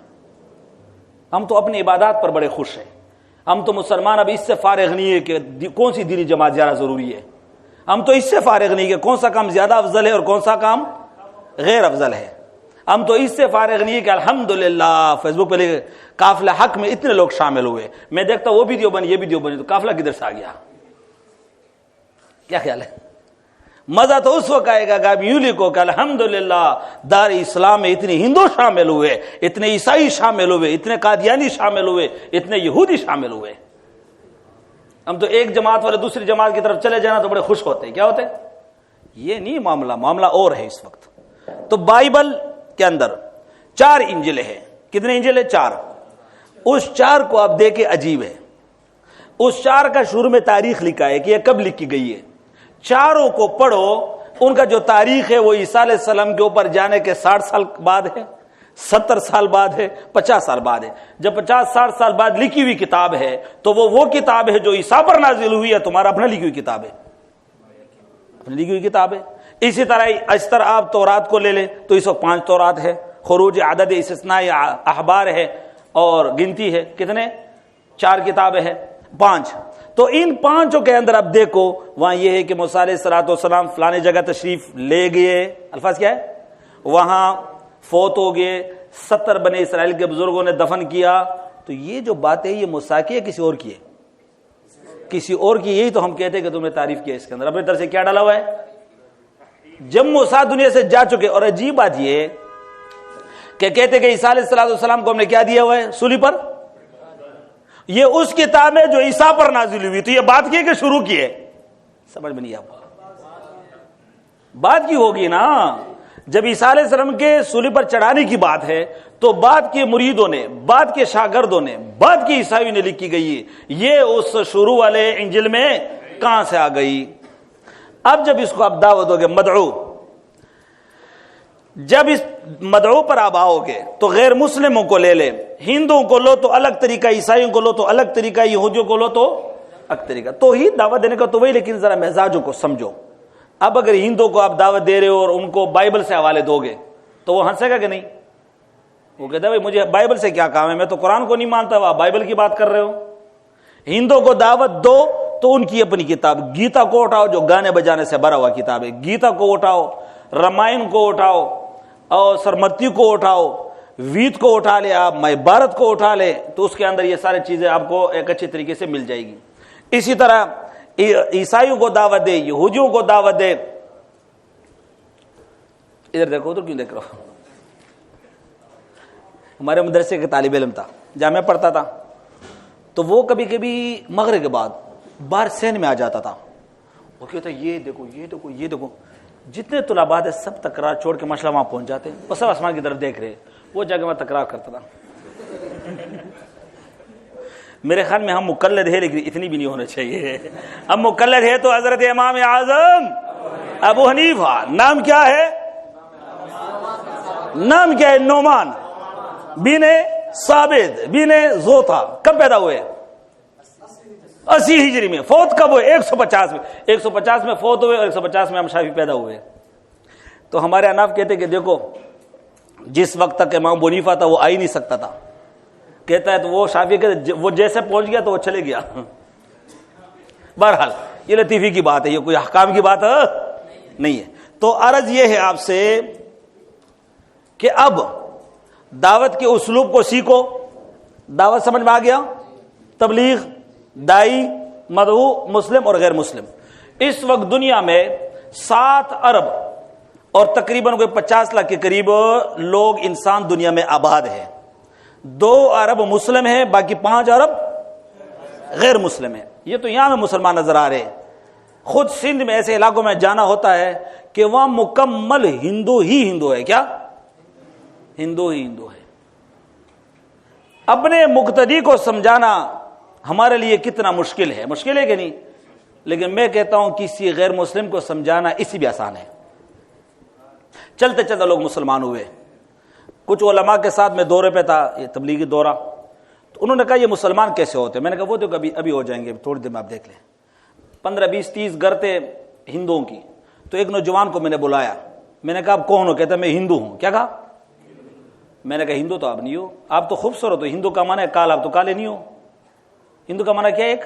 ہم تو اپنی عبادات پر بڑے خوش ہیں۔ ہم تو مسلمان اب اس سے فارغ نہیں ہے کہ کون سی دینی جماعت زیادہ ضروری ہے۔ ہم تو اس سے فارغ نہیں کہ کون سا کام زیادہ افضل ہے اور کون سا کام غیر افضل ہے۔ ہم تو اس سے فارغ نہیں ہے کہ الحمدللہ فیس بک پہ لے قافلہ حق میں اتنے لوگ شامل ہوئے، میں دیکھتا وہ بھی دیوبند یہ بھی دیوبند، تو قافلہ کدھر سے آ گیا؟ کیا خیال ہے؟ مزہ تو اس وقت آئے گا کہ آپ یوں لکھو کہ الحمدللہ دار اسلام میں اتنے ہندو شامل ہوئے، اتنے عیسائی شامل ہوئے، اتنے قادیانی شامل ہوئے، اتنے یہودی شامل ہوئے۔ ہم تو ایک جماعت والے دوسری جماعت کی طرف چلے جانا تو بڑے خوش ہوتے ہیں۔ کیا ہوتے؟ یہ نہیں معاملہ اور ہے اس وقت۔ تو بائبل کے اندر 4 انجیل ہے۔ کتنے انجیل ہے؟ 4۔ اس 4 کو آپ دیکھیں عجیب ہے، اس 4 کا شروع میں تاریخ لکھا ہے کہ یہ کب لکھی گئی ہے۔ چاروں کو پڑھو، ان کا جو تاریخ ہے وہ عیسیٰ علیہ السلام کے اوپر جانے کے 60 سال بعد ہے، 70 سال بعد ہے، 50 سال بعد ہے۔ جب 50-60 سال بعد لکھی ہوئی کتاب ہے تو وہ کتاب ہے جو عیسیٰ پر نازل ہوئی ہے، تمہارا اپنا لکھی ہوئی کتاب ہے، اپنی لکھی ہوئی کتاب ہے۔ اسی طرح آپ تورات کو لے لیں تو اس وقت 5 تورات ہے، خروج، عدد، استثناء، احبار ہے، اور گنتی ہے۔ کتنے؟ 4 کتابیں ہیں، 5۔ تو ان 5 کے اندر اب دیکھو، وہاں یہ ہے کہ موسیٰ علیہ الصلوۃ والسلام فلانے جگہ تشریف لے گئے، الفاظ کیا ہے، وہاں فوت ہو گئے، 70 بنے اسرائیل کے بزرگوں نے دفن کیا۔ تو یہ جو بات ہے یہ موسیٰ کی ہے کسی اور کی ہے؟ کسی اور کی۔ یہی تو ہم کہتے ہیں کہ تم نے تعریف کیا اس کے اندر، اپنی طرف سے کیا ڈالا ہوا ہے؟ جب موسیٰ دنیا سے جا چکے، اور عجیب بات یہ کہ کہتے کہ عیسیٰ علیہ الصلوۃ والسلام کو ہم نے کیا دیا ہوا ہے؟ سولی پر۔ یہ اس کتاب ہے جو عیسیٰ پر نازل ہوئی، تو یہ بات کی کہ شروع کی ہے؟ سمجھ میں نہیں آپ کو؟ بات کی ہوگی نا، جب عیسیٰ علیہ السلام کے سولی پر چڑھانے کی بات ہے تو بعد کے مریدوں نے، بعد کے شاگردوں نے، بعد کے عیسائیوں نے لکھی گئی ہے۔ یہ اس شروع والے انجیل میں کہاں سے آ گئی؟ اب جب اس کو آپ دعوت دو گے، مدعو، جب اس مدعو پر آپ آؤ گے تو غیر مسلموں کو لے لے، ہندوؤں کو لو تو الگ طریقہ، عیسائیوں کو لو تو الگ طریقہ، یہودیوں کو لو تو الگ طریقہ. توحید دعوت دینے کا تو وہی، لیکن ذرا مزاجوں کو سمجھو. اب اگر ہندوؤں کو آپ دعوت دے رہے ہو اور ان کو بائبل سے حوالے دو گے تو وہ ہنسے گا کہ نہیں؟ وہ کہتا ہے بھائی مجھے بائبل سے کیا کام ہے، میں تو قرآن کو نہیں مانتا، آپ بائبل کی بات کر رہے ہو. ہندوؤں کو دعوت دو تو ان کی اپنی کتاب گیتا کو اٹھاؤ جو گانے بجانے سے بھرا ہوا کتاب ہے، گیتا کو اٹھاؤ، رامائن کو اٹھاؤ، اور سرمتی کو اٹھاؤ، وید کو اٹھا لے آپ، مہابھارت کو اٹھا لے، تو اس کے اندر یہ ساری چیزیں آپ کو ایک اچھے طریقے سے مل جائے گی. اسی طرح عیسائیوں کو دعوت دے، یہودیوں کو دعوت دے. ادھر دیکھو، ادھر کیوں دیکھ رہا ہو؟ ہمارے مدرسے کے طالب علم تھا، جامعہ پڑھتا تھا، تو وہ کبھی کبھی مغرب کے بعد باہر سین میں آ جاتا تھا. وہ کہتا ہے یہ دیکھو یہ دیکھو یہ دیکھو، جتنے طلباء ہے سب تکرار چھوڑ کے ماشاءاللہ وہاں پہنچ جاتے، وہ سب آسمان کی طرف دیکھ رہے، وہ جگہ میں تکرار کرتا تھا. میرے خیال میں ہم مقلد ہیں لیکن اتنی بھی نہیں ہونا چاہیے. ہم مقلد ہے تو حضرت امام اعظم ابو حنیفہ، نام کیا ہے؟ نام کیا ہے؟ نعمان بن ثابت بن زوطا. کب پیدا ہوئے؟ 80 ہجری میں. فوت کب ہوئے؟ 150 میں. 150 میں فوت ہوئے اور 150 میں ہم شافعی پیدا ہوئے. تو ہمارے اناف کہتے کہ دیکھو جس وقت تک امام ابو حنیفہ تھا وہ آ ہی نہیں سکتا تھا. کہتا ہے تو وہ شافعی کہتے وہ جیسے پہنچ گیا تو وہ چلے گیا. بہرحال یہ لطیفی کی بات ہے، یہ کوئی احکام کی بات نہیں ہے. تو عرض یہ ہے آپ سے کہ اب دعوت کے اسلوب کو سیکھو. دعوت سمجھ میں آ گیا؟ تبلیغ، دائی، مدعو، مسلم اور غیر مسلم. اس وقت دنیا میں 7 ارب اور تقریباً کوئی 50 لاکھ کے قریب لوگ انسان دنیا میں آباد ہیں. 2 ارب مسلم ہیں، باقی 5 ارب غیر مسلم ہیں. یہ تو یہاں میں مسلمان نظر آ رہے ہیں. خود سندھ میں ایسے علاقوں میں جانا ہوتا ہے کہ وہاں مکمل ہندو ہی ہندو ہے. کیا؟ ہندو ہی ہندو ہے. اپنے مقتدی کو سمجھانا ہمارے لیے کتنا مشکل ہے، مشکل ہے کہ نہیں؟ لیکن میں کہتا ہوں کسی غیر مسلم کو سمجھانا اس سے بھی آسان ہے. چلتے چلتے لوگ مسلمان ہوئے. کچھ علماء کے ساتھ میں دورے پہ تھا، یہ تبلیغی دورہ، تو انہوں نے کہا یہ مسلمان کیسے ہوتے؟ میں نے کہا وہ تو ابھی ہو جائیں گے، تھوڑی دیر میں آپ دیکھ لیں. 15 20 30 گھر تھے ہندوؤں کی. تو ایک نوجوان کو میں نے بلایا، میں نے کہا آپ کون ہو؟ کہتا میں ہندو ہوں. کیا کہا؟ میں نے کہا ہندو تو آپ نہیں ہو، آپ تو خوبصورت ہو. ہندو کا معنی ہے کال، آپ تو کالے نہیں ہو. ہندو کا معنی کیا ہے؟ ایک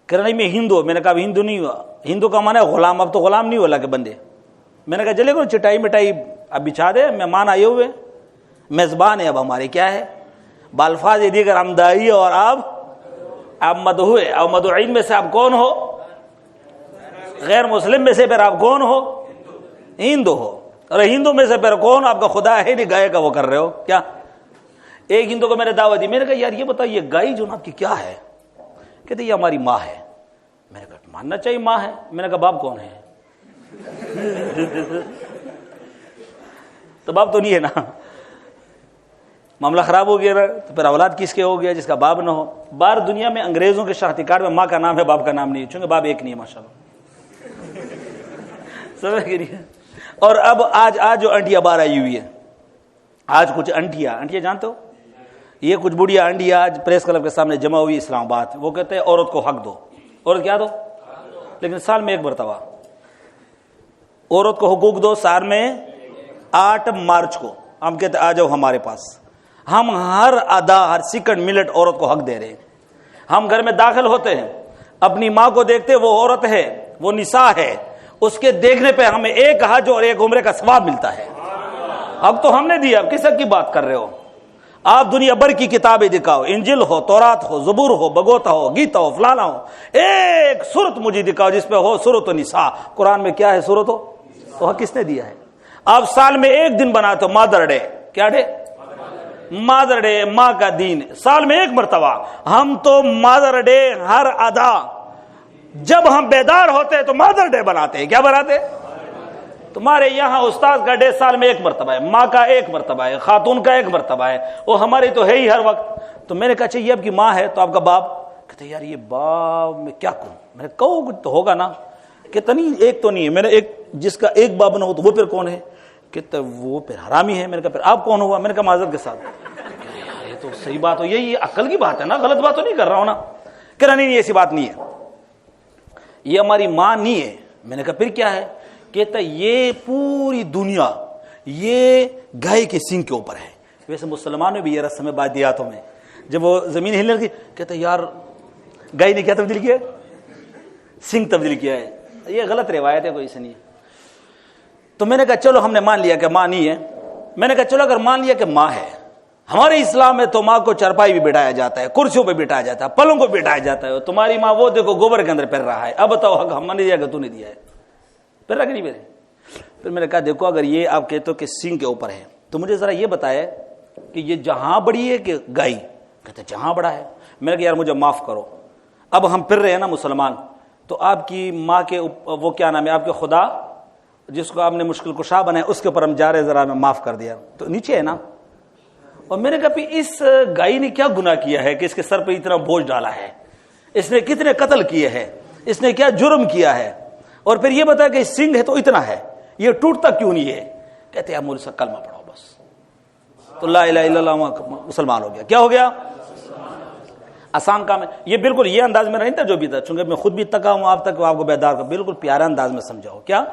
کہہ رہا نہیں میں ہندو. میں نے کہا ہندو نہیں ہوا. ہندو کا معنی ہے غلام، اب تو غلام نہیں ہو اللہ کے بندے. میں نے کہا چلے گا چٹائی مٹائی اب بچھا دے، مہمان آئے ہوئے، میزبان ہے اب ہمارے. کیا ہے؟ بالفاظ یہ دیگر ہم دائی اور آپ مدعو ہے. اور مدعوین میں سے آپ کون ہو؟ غیر مسلم میں سے پھر آپ کون ہو؟ ہندو ہو. اور ہندو میں سے پھر کون؟ آپ کا خدا ہے نہیں، گائے کا وہ کر رہے ہو. کیا؟ ایک ہندو کو میں نے دعوت دی. میں نے کہا یار یہ بتاؤ یہ گائے جو آپ کی کیا ہے؟ کہتے یہ ہماری ماں ہے. میں نے کہا ماننا چاہیے ماں ہے. میں نے کہا باپ کون ہے؟ تو باپ تو نہیں ہے نا. معاملہ خراب ہو گیا نا. تو پھر اولاد کس کے ہو گیا جس کا باپ نہ ہو؟ باہر دنیا میں انگریزوں کے شناختی کارڈ میں ماں کا نام ہے، باپ کا نام نہیں ہے، چونکہ باپ ایک نہیں ہے. ماشاءاللہ سمجھ گئے نہیں. اور اب آج جو انٹیا باہر آئی ہوئی ہے، آج کچھ انٹیا جانتے ہو؟ یہ کچھ بڑھیا انڈیا آج پریس کلب کے سامنے جمع ہوئی اسلام آباد. وہ کہتے ہیں عورت کو حق دو. عورت کیا دو؟ لیکن سال میں ایک مرتبہ عورت کو حقوق دو. سال میں 8 مارچ کو ہم کہتے آ جاؤ ہمارے پاس. ہم ہر ادا ہر سیکنڈ منٹ عورت کو حق دے رہے ہیں. ہم گھر میں داخل ہوتے ہیں، اپنی ماں کو دیکھتے وہ عورت ہے، وہ نساء ہے، اس کے دیکھنے پہ ہمیں 1 حج اور 1 عمرے کا ثواب ملتا ہے. اب تو ہم نے دیا، اب کس حق کی بات کر رہے ہو؟ آپ دنیا بھر کی کتابیں دکھاؤ، انجیل ہو، تورات ہو، زبور ہو، بگوتا ہو، گیتا ہو، فلانا ہو، ایک سورت مجھے دکھاؤ جس پہ ہو سورت النساء. قرآن میں کیا ہے؟ سورت ہو تو حق کس نے دیا ہے؟ آپ سال میں 1 دن بناتے ہو، مادر ڈے. کیا ڈے؟ مادر ڈے، ماں کا دین. سال میں 1 مرتبہ. ہم تو مادر ڈے ہر ادا جب ہم بیدار ہوتے ہیں تو مادر ڈے بناتے ہیں. کیا بناتے؟ تمہارے یہاں استاد کا ڈے سال میں 1 مرتبہ ہے، ماں کا 1 مرتبہ ہے، خاتون کا 1 مرتبہ ہے. وہ ہماری تو ہے ہی ہر وقت. تو میں نے کہا چاہیے آپ کی ماں ہے تو آپ کا باپ. کہتے یار یہ باپ میں کیا کہوں؟ میں نے کہو کچھ تو ہوگا نا. کہتا نہیں ایک تو نہیں ہے. میں نے ایک جس کا 1 باپ نہ ہو تو وہ پھر کون ہے؟ کہتے وہ پھر حرامی ہے. میں نے کہا پھر آپ کون ہوا؟ میں نے کہا معذرت کے ساتھ. یار یہ تو صحیح بات ہو, یہ عقل کی بات ہے نا, غلط بات تو نہیں کر رہا ہوں نا. کہہ رہا نہیں ایسی بات نہیں ہے, یہ ہماری ماں نہیں ہے. میں نے کہا پھر کیا ہے؟ کہتا یہ پوری دنیا یہ گائے کے سینگ کے اوپر ہے. ویسے مسلمانوں میں بھی یہ رسم ہے بادیاتوں میں, جب وہ زمین ہلنے لگی کہتا یار گائے نے کیا تبدیل کیا؟ سینگ تبدیل کیا ہے. یہ غلط روایت ہے, کوئی سے نہیں ہے. تو میں نے کہا چلو ہم نے مان لیا کہ ماں نہیں ہے. میں نے کہا چلو اگر مان لیا کہ ماں ہے, ہمارے اسلام میں تو ماں کو چرپائی بھی بٹھایا جاتا ہے, کرسیوں پہ بٹھایا جاتا ہے, پلنگ کو بٹھایا جاتا ہے. تمہاری ماں وہ دیکھو گوبر کے اندر پھر رہا ہے, اب بتاؤ حق ہم نے دیا کہ تو نے دیا ہے؟ پھر رہا کہ نہیں میرے؟ پھر میں نے کہا دیکھو اگر یہ آپ کہتے ہو کہ سینگ کے اوپر ہے تو مجھے ذرا یہ بتائے کہ یہ جہاں بڑی ہے کہ گائی؟ کہتے جہاں بڑا ہے. میں نے کہا یار مجھے معاف کرو, اب ہم پھر رہے ہیں نا مسلمان, تو آپ کی ماں کے وہ کیا نام ہے آپ کے خدا جس کو آپ نے مشکل کشا بنایا اس کے اوپر ہم جا رہے, ذرا میں معاف کر دیا. تو نیچے ہے نا. اور میں نے کہا اس گائی نے کیا گناہ کیا ہے کہ اس کے سر پہ اتنا بوجھ ڈالا ہے؟ اس نے کتنے قتل کیے ہیں؟ اس نے کیا جرم کیا ہے؟ اور پھر یہ بتا کہ سنگ ہے تو اتنا ہے, یہ ٹوٹتا کیوں نہیں ہے؟ کہتے ہیں مولوی صاحب کلمہ پڑھو بس, تو لا الہ الا اللہ مسلمان ہو گیا. کیا ہو گیا؟ آسان کام ہے. یہ بالکل یہ انداز میں نہیں تھا جو بھی تھا, چونکہ میں خود بھی تکا ہوں آپ تک, آپ کو بیدار کر, بالکل پیارا انداز میں سمجھاؤ. کیا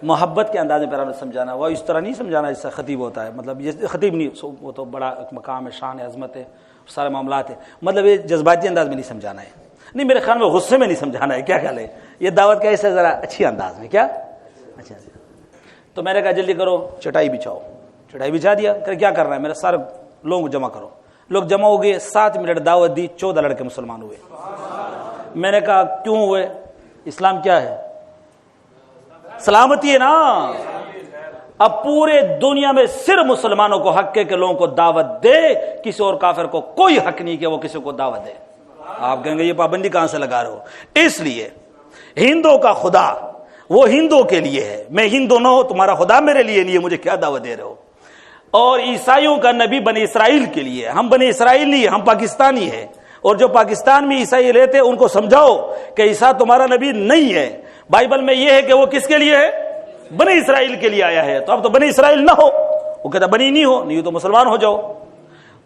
محبت کے انداز میں پیارا میں سمجھانا, وہ اس طرح نہیں سمجھانا جس سے خطیب ہوتا ہے. مطلب یہ خطیب نہیں, وہ تو بڑا ایک مقام ہے, شان ہے, عظمت ہے, سارے معاملات ہیں. مطلب یہ جذباتی انداز میں نہیں سمجھانا ہے, نہیں میرے خیال میں غصے میں نہیں سمجھانا ہے. کیا خیال ہے؟ یہ دعوت کا ایسا ذرا اچھی انداز میں. کیا اچھا. تو میں نے کہا جلدی کرو چٹائی بچھاؤ. چٹائی بچھا دیا. کہ کیا کرنا ہے؟ میرے سارے لوگوں کو جمع کرو. لوگ جمع ہو گئے, 7 منٹ دعوت دی, 14 لڑکے مسلمان ہوئے. میں نے کہا کیوں ہوئے؟ اسلام کیا ہے؟ سلامتی ہے نا. اب پورے دنیا میں صرف مسلمانوں کو حق ہے کہ لوگوں کو دعوت دے, کسی اور کافر کو کوئی حق نہیں کہ وہ کسی کو دعوت دے. آپ کہیں گے یہ پابندی کہاں سے لگا رہے ہو؟ اس لیے ہندو کا خدا وہ ہندو کے لیے ہے, میں ہندو نہ ہو, تمہارا خدا میرے لیے نہیں ہے, مجھے کیا دعوت دے رہے ہو؟ اور عیسائیوں کا نبی بنی اسرائیل کے لیے, ہم بنی اسرائیل نہیں, ہم پاکستانی ہیں. اور جو پاکستان میں عیسائی رہتے ان کو سمجھاؤ کہ عیسیٰ تمہارا نبی نہیں ہے. بائبل میں یہ ہے کہ وہ کس کے لیے ہے؟ بنی اسرائیل کے لیے آیا ہے. تو اب تو بنی اسرائیل نہ ہو, وہ کہتا بنی نہیں ہو, نہیں تو مسلمان ہو جاؤ.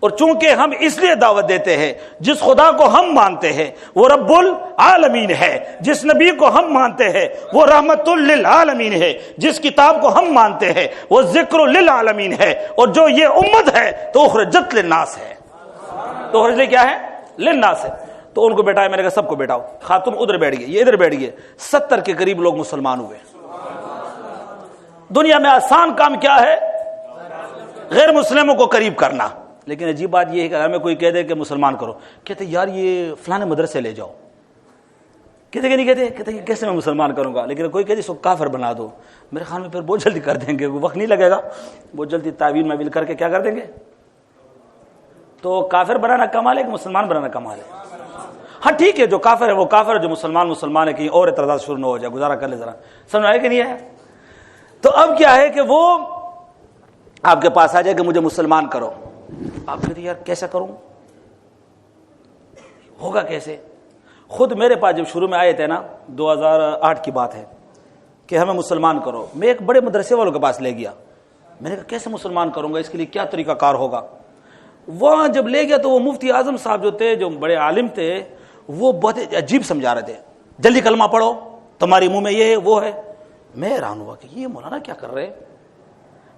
اور چونکہ ہم اس لیے دعوت دیتے ہیں, جس خدا کو ہم مانتے ہیں وہ رب العالمین ہے, جس نبی کو ہم مانتے ہیں وہ رحمت للعالمین ہے, جس کتاب کو ہم مانتے ہیں وہ ذکر للعالمین ہے, اور جو یہ امت ہے تو اخرجت للناس ہے. تو اخرج کیا ہے؟ للناس ہے. تو ان کو بیٹھایا. میں نے کہا سب کو بیٹھاؤ. خاتون ادھر بیٹھ گئے, یہ ادھر بیٹھ گئے. 70 کے قریب لوگ مسلمان ہوئے. دنیا میں آسان کام کیا ہے؟ غیر مسلموں کو قریب کرنا. لیکن عجیب بات یہ ہے کہ اگر میں کوئی کہہ دے کہ مسلمان کرو, کہتے یار یہ فلانے مدرسے لے جاؤ. کہتے کہ نہیں کہتے, کہتے کیسے میں مسلمان کروں گا. لیکن کوئی کہتے اس کو کافر بنا دو, میرے خیال میں پھر بہت جلدی کر دیں گے, وقت نہیں لگے گا, بہت جلدی تعویل معویل کر کے کیا کر دیں گے. تو کافر بنانا کمال ہے کہ مسلمان بنانا کمال ہے؟ ہاں ٹھیک ہے, جو کافر ہے وہ کافر ہے, جو مسلمان ہے کہیں اور اعتراضات شروع نہ ہو جائے, گزارا کر لے. ذرا سمجھ آئے کہ نہیں ہے؟ تو اب کیا ہے کہ وہ آپ کے پاس آ جائے کہ مجھے مسلمان کرو. آپ کہتے یار کیسا کروں, ہوگا کیسے؟ خود میرے پاس جب شروع میں آئے تھے نا, 2008 کی بات ہے, کہ ہمیں مسلمان کرو, میں ایک بڑے مدرسے والوں کے پاس لے گیا. میں نے کہا کیسے مسلمان کروں گا, اس کے لیے کیا طریقہ کار ہوگا؟ وہاں جب لے گیا تو وہ مفتی اعظم صاحب جو تھے, جو بڑے عالم تھے, وہ بہت عجیب سمجھا رہے تھے. جلدی کلمہ پڑھو, تمہاری منہ میں یہ ہے وہ ہے. میں حیران ہوا کہ یہ مولانا کیا کر رہے.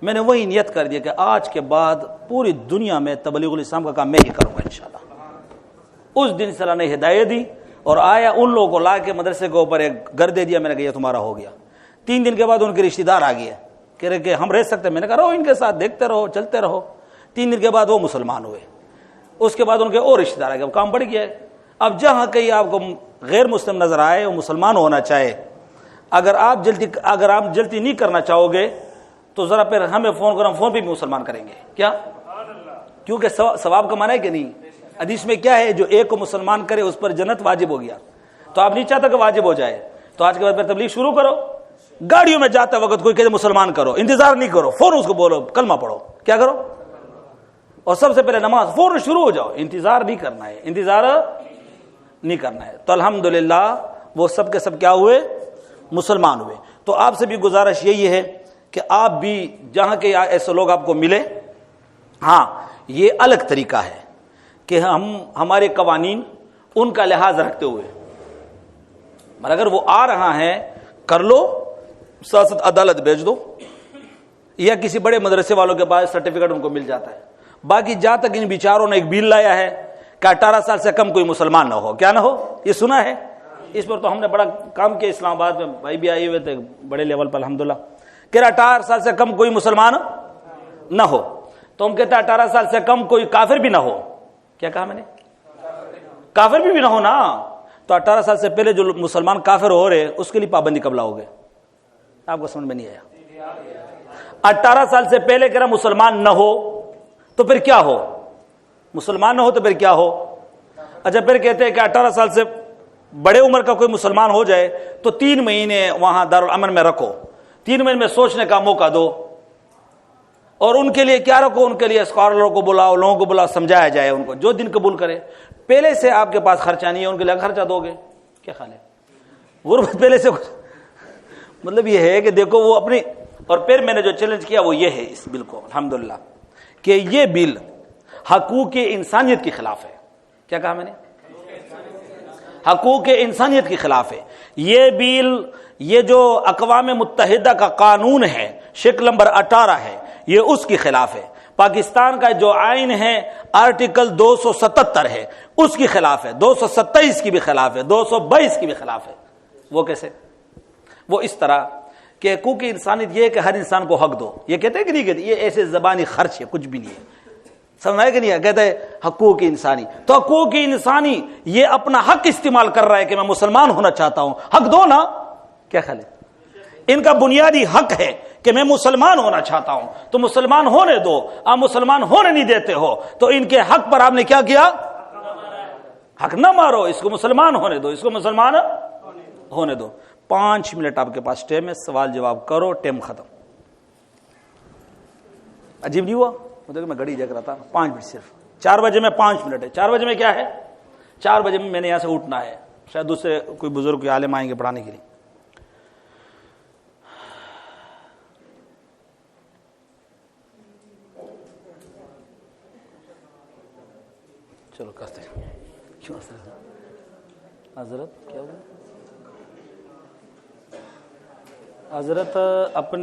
میں نے وہی نیت کر دیا کہ آج کے بعد پوری دنیا میں تبلیغ الاسلام کا کام میں ہی کروں گا انشاءاللہ. اس دن سے اللہ نے ہدایت دی اور آیا ان لوگوں کو لا کے مدرسے کے اوپر ایک گھر دے دیا. میں نے کہا یہ تمہارا ہو گیا. 3 دن کے بعد ان کے رشتہ دار آ گئے, کہہ رہے کہ ہم رہ سکتے. میں نے کہا رہو ان کے ساتھ, دیکھتے رہو, چلتے رہو. 3 دن کے بعد وہ مسلمان ہوئے. اس کے بعد ان کے اور رشتہ دار آ گئے, کام بڑھ گیا. اب جہاں کہیں آپ کو غیر مسلم نظر آئے وہ مسلمان ہونا چاہے, اگر آپ جلدی نہیں کرنا چاہو گے تو ذرا پھر ہمیں فون کرو, ہم فون پہ بھی مسلمان کریں گے. کیا؟ کیونکہ ثواب کمانا ہے کہ نہیں. حدیث میں کیا ہے, جو ایک کو مسلمان کرے اس پر جنت واجب ہو گیا. تو آپ نہیں چاہتا کہ واجب ہو جائے, تو آج کے بعد پھر تبلیغ شروع کرو. گاڑیوں میں جاتے وقت کوئی کہے مسلمان کرو, انتظار نہیں کرو, فوراً اس کو بولو کلمہ پڑھو. کیا کرو؟ اور سب سے پہلے نماز فوراً شروع ہو جاؤ. انتظار نہیں کرنا ہے, انتظار نہیں کرنا ہے. تو الحمدللہ وہ سب کے سب کیا ہوئے؟ مسلمان ہوئے. تو آپ سے بھی گزارش یہی ہے کہ آپ بھی جہاں کے ایسے لوگ آپ کو ملے، ہاں یہ الگ طریقہ ہے کہ ہمارے قوانین ان کا لحاظ رکھتے ہوئے، مگر اگر وہ آ رہا ہے کر لو، ساتھ ساتھ عدالت بھیج دو، یا کسی بڑے مدرسے والوں کے پاس سرٹیفکیٹ ان کو مل جاتا ہے۔ باقی جہاں تک ان بیچاروں نے ایک بل لایا ہے کہ 18 سال سے کم کوئی مسلمان نہ ہو، کیا نہ ہو، یہ سنا ہے، اس پر تو ہم نے بڑا کام کیا، اسلام آباد میں بھائی بھی آئے ہوئے تھے بڑے لیول پر الحمدللہ، کہ 18 سال سے کم کوئی مسلمان نہ ہو، تو ہم کہتے ہیں 18 سال سے کم کوئی کافر بھی نہ ہو، کیا کہا میں نے، کافر بھی نہ ہو نا، تو 18 سال سے پہلے جو مسلمان کافر ہو رہے اس کے لیے پابندی کب لاؤ گے؟ آپ کو سمجھ میں نہیں آیا؟ 18 سال سے پہلے کہ مسلمان نہ ہو تو پھر کیا ہو؟ مسلمان نہ ہو تو پھر کیا ہو؟ اچھا پھر کہتے ہیں کہ 18 سال سے بڑے عمر کا کوئی مسلمان ہو جائے تو 3 مہینے وہاں دارالامن میں رکھو، 3 مہینے میں سوچنے کا موقع دو، اور ان کے لیے کیا رکھو، ان کے لیے اسکالروں کو بلاؤ، لوگوں کو بلاؤ، سمجھایا جائے ان کو، جو دن قبول کرے۔ پہلے سے آپ کے پاس خرچہ نہیں ہے، ان کے لیے خرچہ دو گے، کیا خیال ہے؟ غربت پہلے سے مطلب یہ ہے کہ دیکھو وہ اپنی، اور پھر میں نے جو چیلنج کیا وہ یہ ہے اس بل کو الحمدللہ کہ یہ بل حقوق انسانیت کے خلاف ہے۔ کیا کہا میں نے؟ حقوق انسانیت کے خلاف ہے یہ بل۔ یہ جو اقوام متحدہ کا قانون ہے، شکل نمبر 18 ہے، یہ اس کے خلاف ہے۔ پاکستان کا جو آئین ہے آرٹیکل 277 ہے، اس کے خلاف ہے، 227 کی بھی خلاف ہے، 222 کی بھی خلاف ہے۔ وہ کیسے؟ وہ اس طرح کہ حقوق انسانیت یہ ہے کہ ہر انسان کو حق دو، یہ کہتے ہیں کہ نہیں کہتے؟ یہ ایسے زبانی خرچ ہے، کچھ بھی نہیں ہے، سمجھ آئے کہ نہیں ہے؟ کہتے ہیں حقوق انسانی، تو حقوق انسانی یہ اپنا حق استعمال کر رہا ہے کہ میں مسلمان ہونا چاہتا ہوں، حق دو نا، کیا خیال ہے؟ ان کا بنیادی حق ہے کہ میں مسلمان ہونا چاہتا ہوں، تو مسلمان ہونے دو، آپ مسلمان ہونے نہیں دیتے ہو تو ان کے حق پر آپ نے کیا کیا؟ حق نہ مارو، اس کو مسلمان ہونے دو، اس کو مسلمان ہونے دو۔ 5 منٹ آپ کے پاس ٹائم ہے، سوال جواب کرو، ٹائم ختم۔ عجیب نہیں ہوا؟ مطلب میں گھڑی دیکھ رہا تھا، 5 منٹ صرف، 4 بجے میں 5 منٹ ہے، 4 بجے میں کیا ہے؟ 4 بجے میں نے یہاں سے اٹھنا ہے، شاید دوسرے کوئی بزرگ کے عالم آئیں گے پڑھانے کے لیے۔ چلو کرتے ہیں، کیوں حضرت کیا ہوا؟ حضرت آپ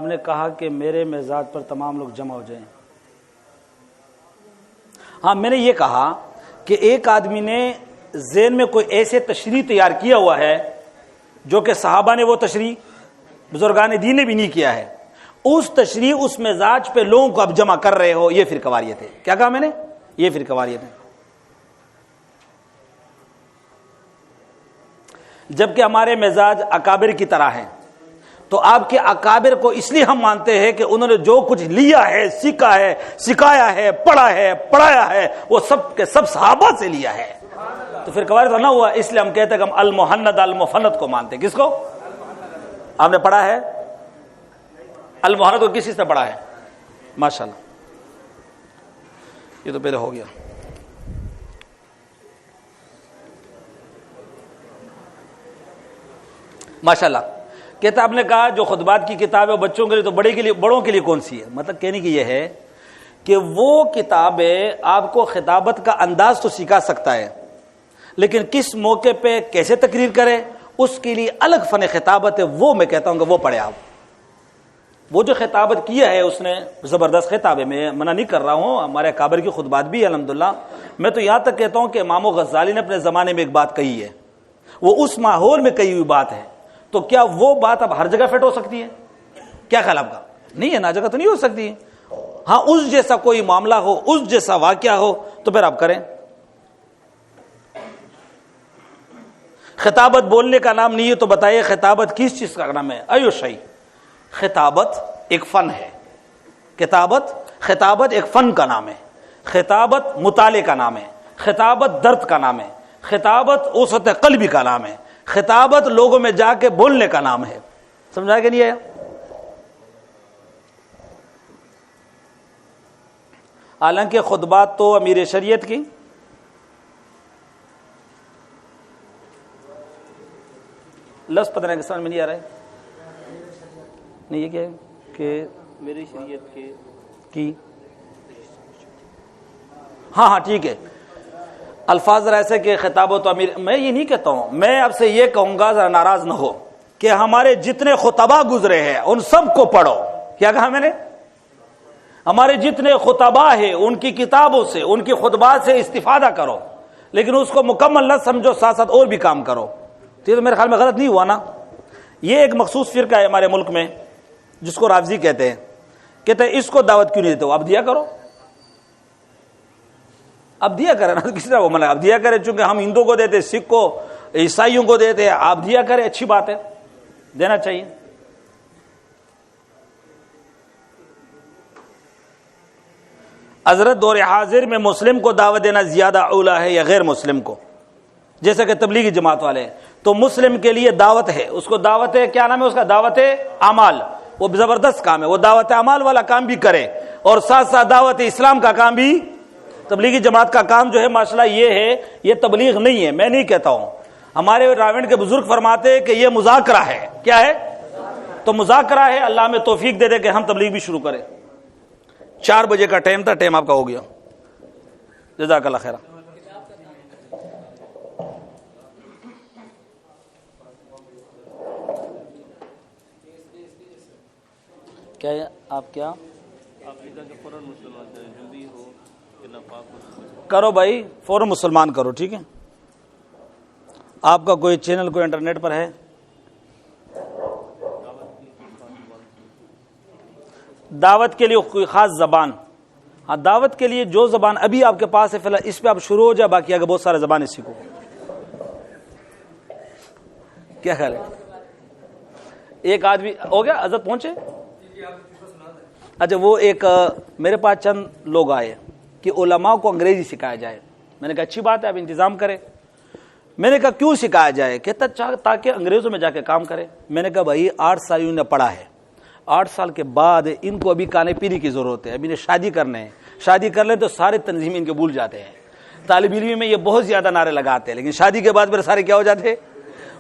نے کہا کہ میرے مزاج پر تمام لوگ جمع ہو جائیں۔ ہاں میں نے یہ کہا کہ ایک آدمی نے ذہن میں کوئی ایسے تشریح تیار کیا ہوا ہے جو کہ صحابہ نے وہ تشریح، بزرگان دین نے بھی نہیں کیا ہے، اس تشریح اس مزاج پہ لوگوں کو اب جمع کر رہے ہو، یہ فرقواریت ہے۔ کیا کہا میں نے؟ یہ فرقواریت ہے۔ جبکہ ہمارے مزاج اکابر کی طرح ہیں، تو آپ کے اکابر کو اس لیے ہم مانتے ہیں کہ انہوں نے جو کچھ لیا ہے، سیکھا ہے، سکھایا ہے، پڑھا ہے، پڑھایا ہے، وہ سب کے سب صحابہ سے لیا ہے، تو پھر قواعد نہ ہوا۔ اس لیے ہم کہتے ہیں کہ ہم المحند المفند کو مانتے ہیں۔ کس کو؟ آپ نے پڑھا ہے المحند کو؟ کس چیز سے پڑھا ہے؟ ماشاءاللہ، یہ تو پہلے ہو گیا۔ ماشاءاللہ۔ کہتا آپ نے کہا جو خطبات کی کتاب ہے وہ بچوں کے لیے، تو بڑوں کے لیے کون سی ہے؟ مطلب کہنے کی یہ ہے کہ وہ کتابیں آپ کو خطابت کا انداز تو سکھا سکتا ہے، لیکن کس موقع پہ کیسے تقریر کرے اس کے لیے الگ فن خطابت ہے، وہ میں کہتا ہوں کہ وہ پڑھے آپ۔ وہ جو خطابت کیا ہے اس نے زبردست خطاب ہے، میں منع نہیں کر رہا ہوں، ہمارے اکابر کی خطبات بھی الحمدللہ۔ میں تو یہاں تک کہتا ہوں کہ امام غزالی نے اپنے زمانے میں ایک بات کہی ہے، وہ اس ماحول میں کہی ہوئی بات ہے، تو کیا وہ بات اب ہر جگہ فٹ ہو سکتی ہے؟ کیا خیال آپ کا؟ نہیں ہے نا، جگہ تو نہیں ہو سکتی۔ ہاں اس جیسا کوئی معاملہ ہو، اس جیسا واقعہ ہو تو پھر آپ کریں۔ خطابت بولنے کا نام نہیں ہے تو بتائیے خطابت کس چیز کا نام ہے؟ ایو شیء، خطابت ایک فن ہے، خطابت ایک فن کا نام ہے، خطابت مطالعے کا نام ہے، خطابت درد کا نام ہے، خطابت وسعت قلبی کا نام ہے، خطابت لوگوں میں جا کے بولنے کا نام ہے۔ سمجھا کہ نہیں ہے؟ حالانکہ خطبات تو امیر شریعت کی، لفظ پتہ نہیں سمجھ میں نہیں آ رہا ہے، نہیں یہ کیا ہے؟ کے میری شریعت کے کی ہاں ٹھیک ہے. الفاظ ذرا ایسے کہ خطاب و تعمیر، میں یہ نہیں کہتا ہوں، میں آپ سے یہ کہوں گا ذرا ناراض نہ ہو کہ ہمارے جتنے خطبہ گزرے ہیں ان سب کو پڑھو. کیا کہا میں نے؟ ہمارے جتنے خطبہ ہیں ان کی کتابوں سے، ان کی خطبات سے استفادہ کرو، لیکن اس کو مکمل نہ سمجھو، ساتھ ساتھ اور بھی کام کرو. تو میرے خیال میں غلط نہیں ہوا نا. یہ ایک مخصوص فرقہ ہے ہمارے ملک میں جس کو رافضی کہتے ہیں. کہتے ہیں اس کو دعوت کیوں نہیں دیتے ہو؟ اب دیا کرو، اب دیا کرے نا. کس طرح وہ منع؟ اب دیا کرے، چونکہ ہم ہندو کو دیتے، سکھ کو، عیسائیوں کو دیتے ہیں، آپ دیا کرے، اچھی بات ہے، دینا چاہیے. حضرت دور حاضر میں مسلم کو دعوت دینا زیادہ اولا ہے یا غیر مسلم کو؟ جیسے کہ تبلیغی جماعت والے ہیں تو مسلم کے لیے دعوت ہے، اس کو دعوت ہے، کیا نام ہے اس کا؟ دعوت اعمال. وہ زبردست کام ہے، وہ دعوت اعمال والا کام بھی کرے اور ساتھ ساتھ دعوت اسلام کا کام بھی. تبلیغی جماعت کا کام جو ہے ماشاءاللہ یہ ہے، یہ تبلیغ نہیں ہے، میں نہیں کہتا ہوں. ہمارے راوند کے بزرگ فرماتے ہیں کہ یہ مذاکرہ ہے. کیا ہے؟ تو مذاکرہ ہے. اللہ میں توفیق دے دے کہ ہم تبلیغ بھی شروع کریں. 4 بجے کا ٹائم تھا، ٹائم آپ کا ہو گیا. جزاک اللہ خیر. کیا آپ کیا کرو بھائی، فوراً مسلمان کرو، ٹھیک ہے. آپ کا کوئی چینل کوئی انٹرنیٹ پر ہے؟ دعوت کے لیے کوئی خاص زبان؟ ہاں، دعوت کے لیے جو زبان ابھی آپ کے پاس ہے فی الحال اس پہ آپ شروع ہو جائے، باقی اگر بہت سارے زبانیں سیکھو. کیا خیال ہے؟ ایک آدمی ہو گیا، حضرت پہنچے. اچھا، وہ ایک میرے پاس چند لوگ آئے کہ علماء کو انگریزی سکھایا جائے. میں نے کہا اچھی بات ہے، آپ انتظام کریں. میں نے کہا کیوں سکھایا جائے؟ کہتا تاکہ انگریزوں میں جا کے کام کرے. میں نے کہا بھائی 8 سال انہوں نے پڑھا ہے، 8 سال کے بعد ان کو ابھی کھانے پینے کی ضرورت ہے، ابھی انہیں شادی کرنے ہیں. شادی کر لیں تو سارے تنظیم ان کے بھول جاتے ہیں. طالب علمی میں یہ بہت زیادہ نعرے لگاتے ہیں، لیکن شادی کے بعد پھر سارے کیا ہو جاتے ہیں؟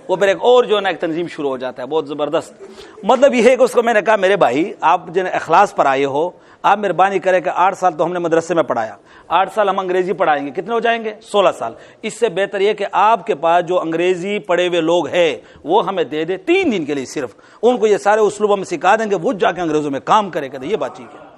وہ پھر ایک اور جو ہے نا ایک تنظیم شروع ہو جاتا ہے بہت زبردست. مطلب یہ ہے کہ اس کو میں نے کہا میرے بھائی آپ جن اخلاص پر آئے ہو، آپ مہربانی کریں کہ 8 سال تو ہم نے مدرسے میں پڑھایا، 8 سال ہم انگریزی پڑھائیں گے، کتنے ہو جائیں گے؟ 16 سال. اس سے بہتر یہ کہ آپ کے پاس جو انگریزی پڑھے ہوئے لوگ ہیں وہ ہمیں دے دے 3 دن کے لیے، صرف ان کو یہ سارے اسلوب ہم سکھا دیں گے، وہ جا کے انگریزوں میں کام کرے. کہتے یہ بات ٹھیک ہے.